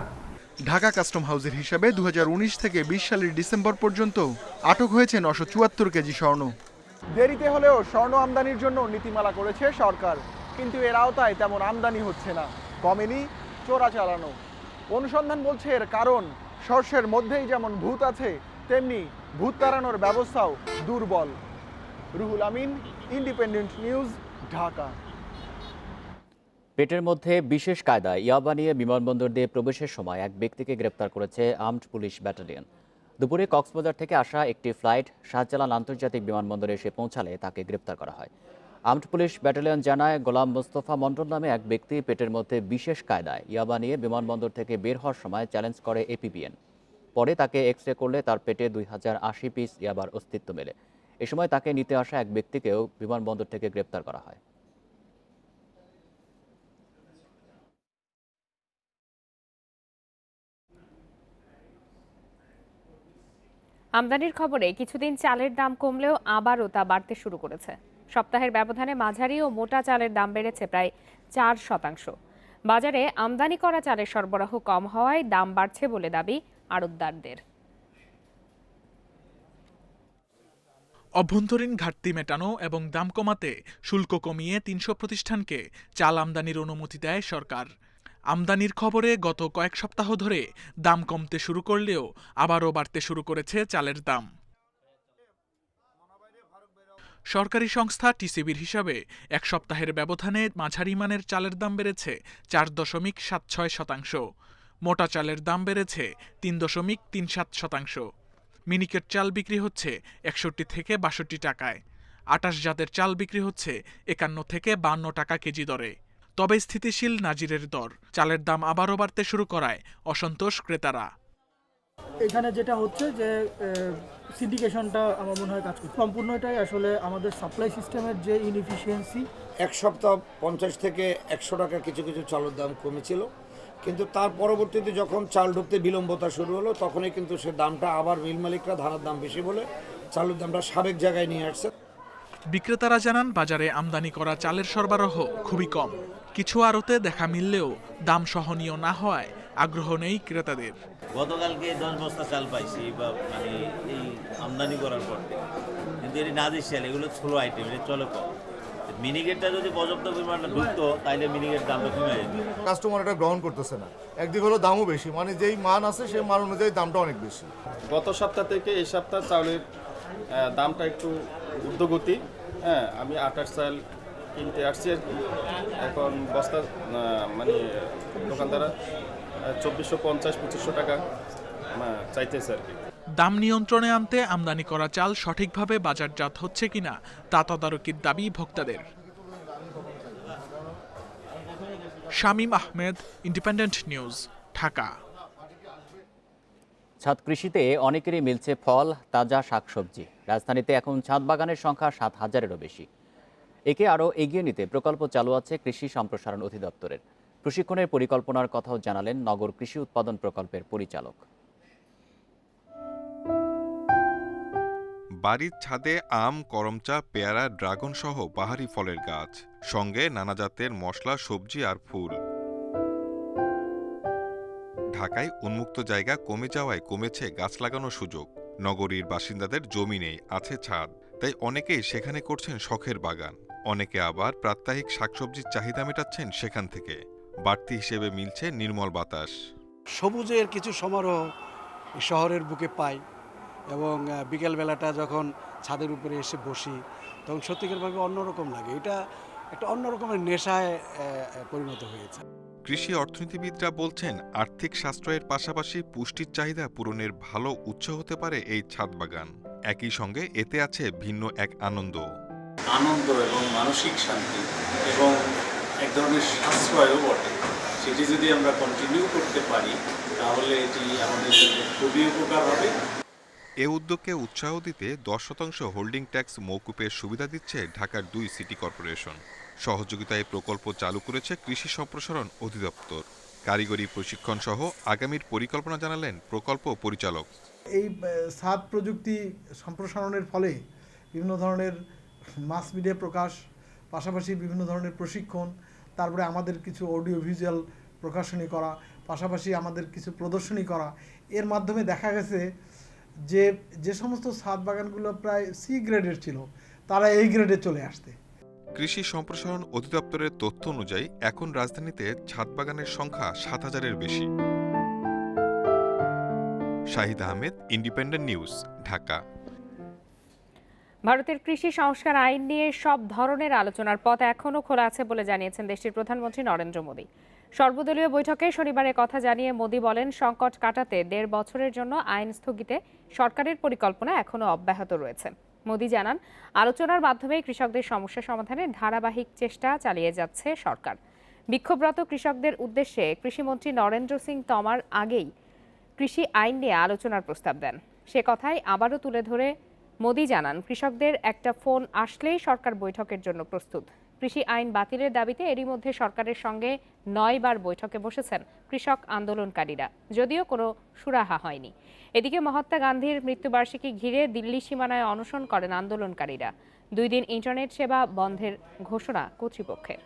ঢাকা কাস্টম হাউসের হিসাবে 2019 থেকে 20 সালের ডিসেম্বর পর্যন্ত আটক হয়েছে 974 কেজি স্বর্ণ। দেরিতে হলেও স্বর্ণ আমদানির জন্য নীতিমালা করেছে সরকার, কিন্তু এর আওতায় তেমন আমদানি হচ্ছে না, কমেনি চোরাচালানো। অনুসন্ধান বলছে এর কারণ শস্যের মধ্যেই যেমন ভূত আছে, তেমনি ভূত তাড়ানোর ব্যবস্থাও দুর্বল। Ruhul Amin, independent news, Dhaka. পেটের মধ্যে বিশেষ কায়দায় ইয়াবা নিয়ে বিমানবন্দর দিয়ে প্রবেশের সময় এক ব্যক্তিকে গ্রেপ্তার করেছে আর্মড পুলিশ ব্যাটালিয়ন। দুপুরে কক্সবাজার থেকে আসা একটি ফ্লাইট শাহজালাল আন্তর্জাতিক বিমানবন্দরে এসে পৌঁছালে তাকে গ্রেপ্তার করা হয়। আর্মড পুলিশ ব্যাটালিয়ন জানায়, গোলাম মোস্তফা মণ্ডল নামে এক ব্যক্তি পেটের মধ্যে বিশেষ কায়দায় ইয়াবা নিয়ে বিমানবন্দর থেকে বের হওয়ার সময় চ্যালেঞ্জ করে এপিবিএন। পরে তাকে এক্স রে করলে তার পেটে 2080 পিস ইয়াবার অস্তিত্ব মেলে। এ সময় তাকে নিতে আসা এক ব্যক্তিকেও বিমানবন্দর থেকে গ্রেপ্তার করা হয়। আমদানির খবরে কিছুদিন চালের দাম কমলেও আবারও তা বাড়তে শুরু করেছে। সপ্তাহের ব্যবধানে মাঝারি ও মোটা চালের দাম বেড়েছে প্রায় 4%। বাজারে আমদানি করা চালের সরবরাহ কম হওয়ায় দাম বাড়ছে বলে দাবি আড়তদারদের। অভ্যন্তরীণ ঘাটতি মেটানো এবং দাম কমাতে শুল্ক কমিয়ে 300 প্রতিষ্ঠানকে চাল আমদানির অনুমতি দেয় সরকার। আমদানির খবরে গত কয়েক সপ্তাহ ধরে দাম কমতে শুরু করলেও আবারও বাড়তে শুরু করেছে চালের দাম। সরকারি সংস্থা টিসিবির হিসাবে এক সপ্তাহের ব্যবধানে মাঝারি মানের চালের দাম বেড়েছে 4.76%। মোটা চালের দাম বেড়েছে 3.37%। মিনিকেট চাল বিক্রি হচ্ছে 61 থেকে 62 টাকায়। 28 জাতের চাল বিক্রি হচ্ছে 51 থেকে 52 টাকা কেজি দরে। তবে স্থিতিশীল নাজিরের দর। চালের দাম আবারও বাড়তে শুরু করায় অসন্তোষ ক্রেতারা। এখানে যেটা হচ্ছে যে সিন্ডিকেশনটা আমার মনে হয় কাজ করছে সম্পূর্ণ। এটাই আসলে আমাদের সাপ্লাই সিস্টেমের যে ইনএফিসিয়েন্সি। এক সপ্তাহ 50 থেকে 100 টাকা কিছু কিছু চালের দাম কমেছিল, কিন্তু তার পরবর্তীতে যখন চাল ঢুকতে বিলম্বতা শুরু হলো তখনই কিন্তু সে দামটা আবার মিল মালিকরা ধানের দাম বেশি বলে চালের দামটা সাবেক জায়গায় নিয়ে আসছে। বিক্রেতারা জানান, বাজারে আমদানি করা চালের সরবরাহ খুবই কম। কিছু আড়তে দেখা মিললেও দাম সহনীয় না হওয়ায় আগ্রহ নেই ক্রেতাদের। গতকালকে 10 বস্তা চাল পাইছি বা মানে এই আমদানি করার পর থেকে, কিন্তু এটি নাজির চাল, এগুলো ছোলো আইটেম, এটা চলে কম। মিনিকেটটা যদি পর্যাপ্ত পরিমাণে ঢুকতো তাহলে মিনিকেট দামটা কমে যেত। কাস্টমার এটা গ্রহণ করতেছে না। একদিকে হলো দামও বেশি, মানে যেই মান আছে সেই মান অনুযায়ী দামটা অনেক বেশি। গত সপ্তাহ থেকে এই সপ্তাহ চাউলের দামটা একটু ঊর্ধ্বগতি। হ্যাঁ, আমি 28 চাল কিনতে আসছি আর কি। এখন বস্তা মানে দোকানদাররা 2450-2500 টাকা চাইতেছে আর কি। দাম নিয়ন্ত্রণে আনতে আমদানি করা চাল সঠিকভাবে বাজারজাত হচ্ছে কিনা তা তদারকির দাবি ভোক্তাদের। Shamim Ahmed, independent news, Dhaka. ছাদ কৃষিতে অনেকেরই মিলছে ফল, তাজা শাকসবজি। রাজধানীতে এখন ছাদ বাগানের সংখ্যা 7000-এরও বেশি। একে আরও এগিয়ে নিতে প্রকল্প চালু আছে কৃষি সম্প্রসারণ অধিদপ্তরের। প্রশিক্ষণের পরিকল্পনার কথাও জানালেন নগর কৃষি উৎপাদন প্রকল্পের পরিচালক। বাড়ির ছাদে আম, করমচা, পেয়ারা, ড্রাগন সহ বাহারি ফলের গাছ, সঙ্গে নানা জাতের মশলা, সবজি আর ফুল। ঢাকায় উন্মুক্ত জায়গা কমে যাওয়ায় কমেছে গাছ লাগানোর সুযোগ। নগরীর বাসিন্দাদের জমি নেই, আছে ছাদ, তাই অনেকেই সেখানে করছেন শখের বাগান। অনেকে আবার প্রাত্যহিক শাকসবজির চাহিদা মেটাচ্ছেন সেখান থেকে। বাড়তি হিসেবে মিলছে নির্মল বাতাস। সবুজের কিছু সমারোহ শহরের বুকে পাই এবং বিকেলবেলাটা যখন ছাদের উপরে এসে বসি তখন সত্যিকারভাবে অন্যরকম লাগে। এটা একটা অন্যরকমের নেশায় পরিণত হয়েছে। কৃষি অর্থনীতিবিদরা বলছেন আর্থিক সাশ্রয়ের পাশাপাশি পুষ্টির চাহিদা পূরণের ভালো উৎস হতে পারে এই ছাদ বাগান। একই সঙ্গে এতে আছে ভিন্ন এক আনন্দ এবং মানসিক শান্তি এবং এক ধরনের সাশ্রয়ও বটে। সেটি যদি আমরা কন্টিনিউ করতে পারি তাহলে এটি আমাদের জন্য খুবই উপকার হবে। এ উদ্যোগকে উৎসাহ দিতে 10% হোল্ডিং ট্যাক্স মওকুফের সুবিধা দিচ্ছে ঢাকার 2 সিটি কর্পোরেশন। সহযোগিতায় প্রকল্প চালু করেছে কৃষি সম্প্রসারণ অধিদপ্তর। কারিগরি প্রশিক্ষণ সহ আগামীর পরিকল্পনা জানালেন প্রকল্প পরিচালক। এই ছাদ প্রযুক্তি সম্প্রসারণের ফলে বিভিন্ন ধরনের মাস মিডিয়া প্রকাশ, পাশাপাশি বিভিন্ন ধরনের প্রশিক্ষণ, তারপরে আমাদের কিছু অডিও ভিজুয়াল প্রকাশনী করা, পাশাপাশি আমাদের কিছু প্রদর্শনী করা, এর মাধ্যমে দেখা গেছে যে সমস্ত ছাদ বাগানগুলো প্রায় সি গ্রেডের ছিল তারা এই গ্রেডে চলে আসতে। কৃষি সম্প্রসারণ অধিদপ্তরের তথ্য অনুযায়ী এখন রাজধানীতে ছাদ বাগানের সংখ্যা 7000-এর বেশি। Shahid Ahmed, independent news, Dhaka. ভারতের কৃষি সংস্কার আইন নিয়ে সব ধরনের আলোচনার পথ এখনও খোলা আছে বলে জানিয়েছেন দেশটির প্রধানমন্ত্রী নরেন্দ্র মোদী। সর্বদলীয় বৈঠকে শনিবারে কথা জানিয়ে মোদী বলেন, সংকট কাটাতে 1.5 বছরের জন্য আইন স্থগিতে সরকারের পরিকল্পনা এখনও অব্যাহত রয়েছে। মোদী জানান, আলোচনার মাধ্যমে কৃষকদের সমস্যা সমাধানে ধারাবাহিক চেষ্টা চালিয়ে যাচ্ছে সরকার। বিক্ষোভরত কৃষকদের উদ্দেশ্যে কৃষিমন্ত্রী নরেন্দ্র সিং তমার আগেই কৃষি আইন নিয়ে আলোচনার প্রস্তাব দেন। সে কথাই আবারও তুলে ধরে মোদী জানান, কৃষকদের একটা ফোন আসলেই সরকার বৈঠকের জন্য প্রস্তুত। কৃষি আইন বাতিলের দাবিতে এরই মধ্যে সরকারের সঙ্গে 9 বার বৈঠকে বসেছেন কৃষক আন্দোলনকারীরা, যদিও কোনো সুরাহা হয়নি। এদিকে মহাত্মা গান্ধীর মৃত্যুবার্ষিকী ঘিরে দিল্লি সীমানায় অনশন করেন আন্দোলনকারীরা। 2 দিন ইন্টারনেট সেবা বন্ধের ঘোষণা কর্তৃপক্ষের।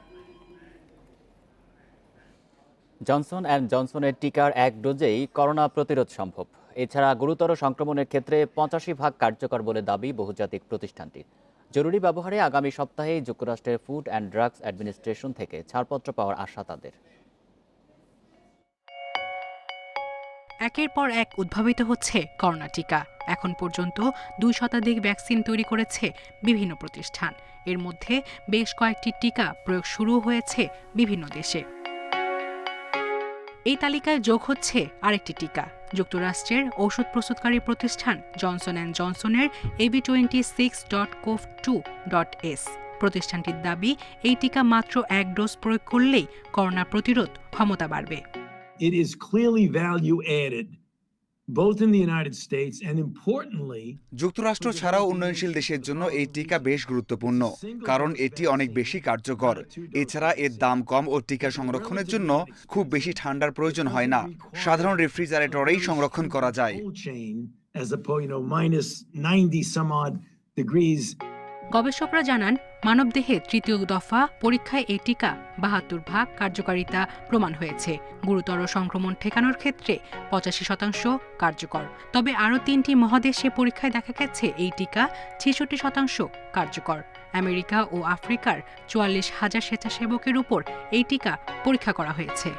জনসন অ্যান্ড জনসনের টিকার 1 ডোজেই করোনা প্রতিরোধ সম্ভব। এছাড়া গুরুতর সংক্রমণের ক্ষেত্রে 85% কার্যকর বলে দাবি বহুজাতিক প্রতিষ্ঠানটির। জরুরি ব্যবহারে আগামী সপ্তাহেই যুক্তরাষ্ট্রের ফুড অ্যান্ড ড্রাগস অ্যাডমিনিস্ট্রেশন থেকে ছাড়পত্র পাওয়ার আশা তাদের। একের পর এক উদ্ভাবিত হচ্ছে করোনা টিকা। এখন পর্যন্ত 2 শতাধিক ভ্যাকসিন তৈরি করেছে বিভিন্ন প্রতিষ্ঠান। এর মধ্যে বেশ কয়েকটি টিকা প্রয়োগ শুরু হয়েছে বিভিন্ন দেশে। এই তালিকায় যোগ হচ্ছে আরেকটি টিকা। যুক্তরাষ্ট্রের ঔষধ প্রস্তুতকারী প্রতিষ্ঠান জনসন অ্যান্ড জনসনের AB26.cov2.s। প্রতিষ্ঠানটির দাবি, এই টিকা মাত্র 1 ডোজ প্রয়োগ করলেই করোনা প্রতিরোধ ক্ষমতা বাড়বে। It is clearly value added, both in the United States and importantly, যুক্তরাষ্ট্র ছাড়াও উন্নয়নশীল দেশের জন্য এই টিকা বেশ গুরুত্বপূর্ণ, কারণ এটি অনেক বেশি কার্যকর। এছাড়া এর দাম কম ও টিকা সংরক্ষণের জন্য খুব বেশি ঠান্ডার প্রয়োজন হয় না, সাধারণ রেফ্রিজারেটরেই সংরক্ষণ করা যায়। গবেষকরা জানান, মানবদেহে 3য় দফা পরীক্ষায় এই টিকা 72% কার্যকারিতা প্রমাণ হয়েছে। গুরুতর সংক্রমণ ঠেকানোর ক্ষেত্রে 85% কার্যকর। তবে আরও 3টি মহাদেশে পরীক্ষায় দেখা গেছে এই টিকা 66% কার্যকর। আমেরিকা ও আফ্রিকার 44,000 স্বেচ্ছাসেবকের উপর এই টিকা পরীক্ষা করা হয়েছে।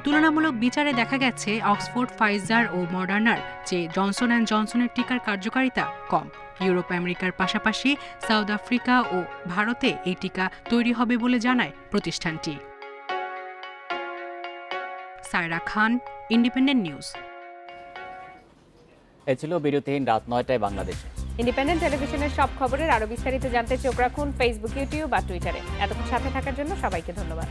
তুলনামূলক বিচারে দেখা গেছে অক্সফোর্ড, ফাইজার ও মডার্নার চেয়ে জনসন অ্যান্ড জনসনের টিকার কার্যকারিতা কম। ইউরোপ, আমেরিকার পাশাপাশি সাউথ আফ্রিকা ও ভারতে এই টিকা তৈরি হবে বলে জানায় প্রতিষ্ঠানটি। সায়রা খান, ইন্ডিপেন্ডেন্ট নিউজ। এ ছিল বিরতিহীন রাত 9টায় বাংলাদেশে। ইন্ডিপেন্ডেন্ট টেলিভিশনের সব খবরের আরো বিস্তারিত জানতে চোখ রাখুন ফেসবুক, ইউটিউব বা টুইটারে। এতক্ষণ সাথে থাকার জন্য সবাইকে ধন্যবাদ।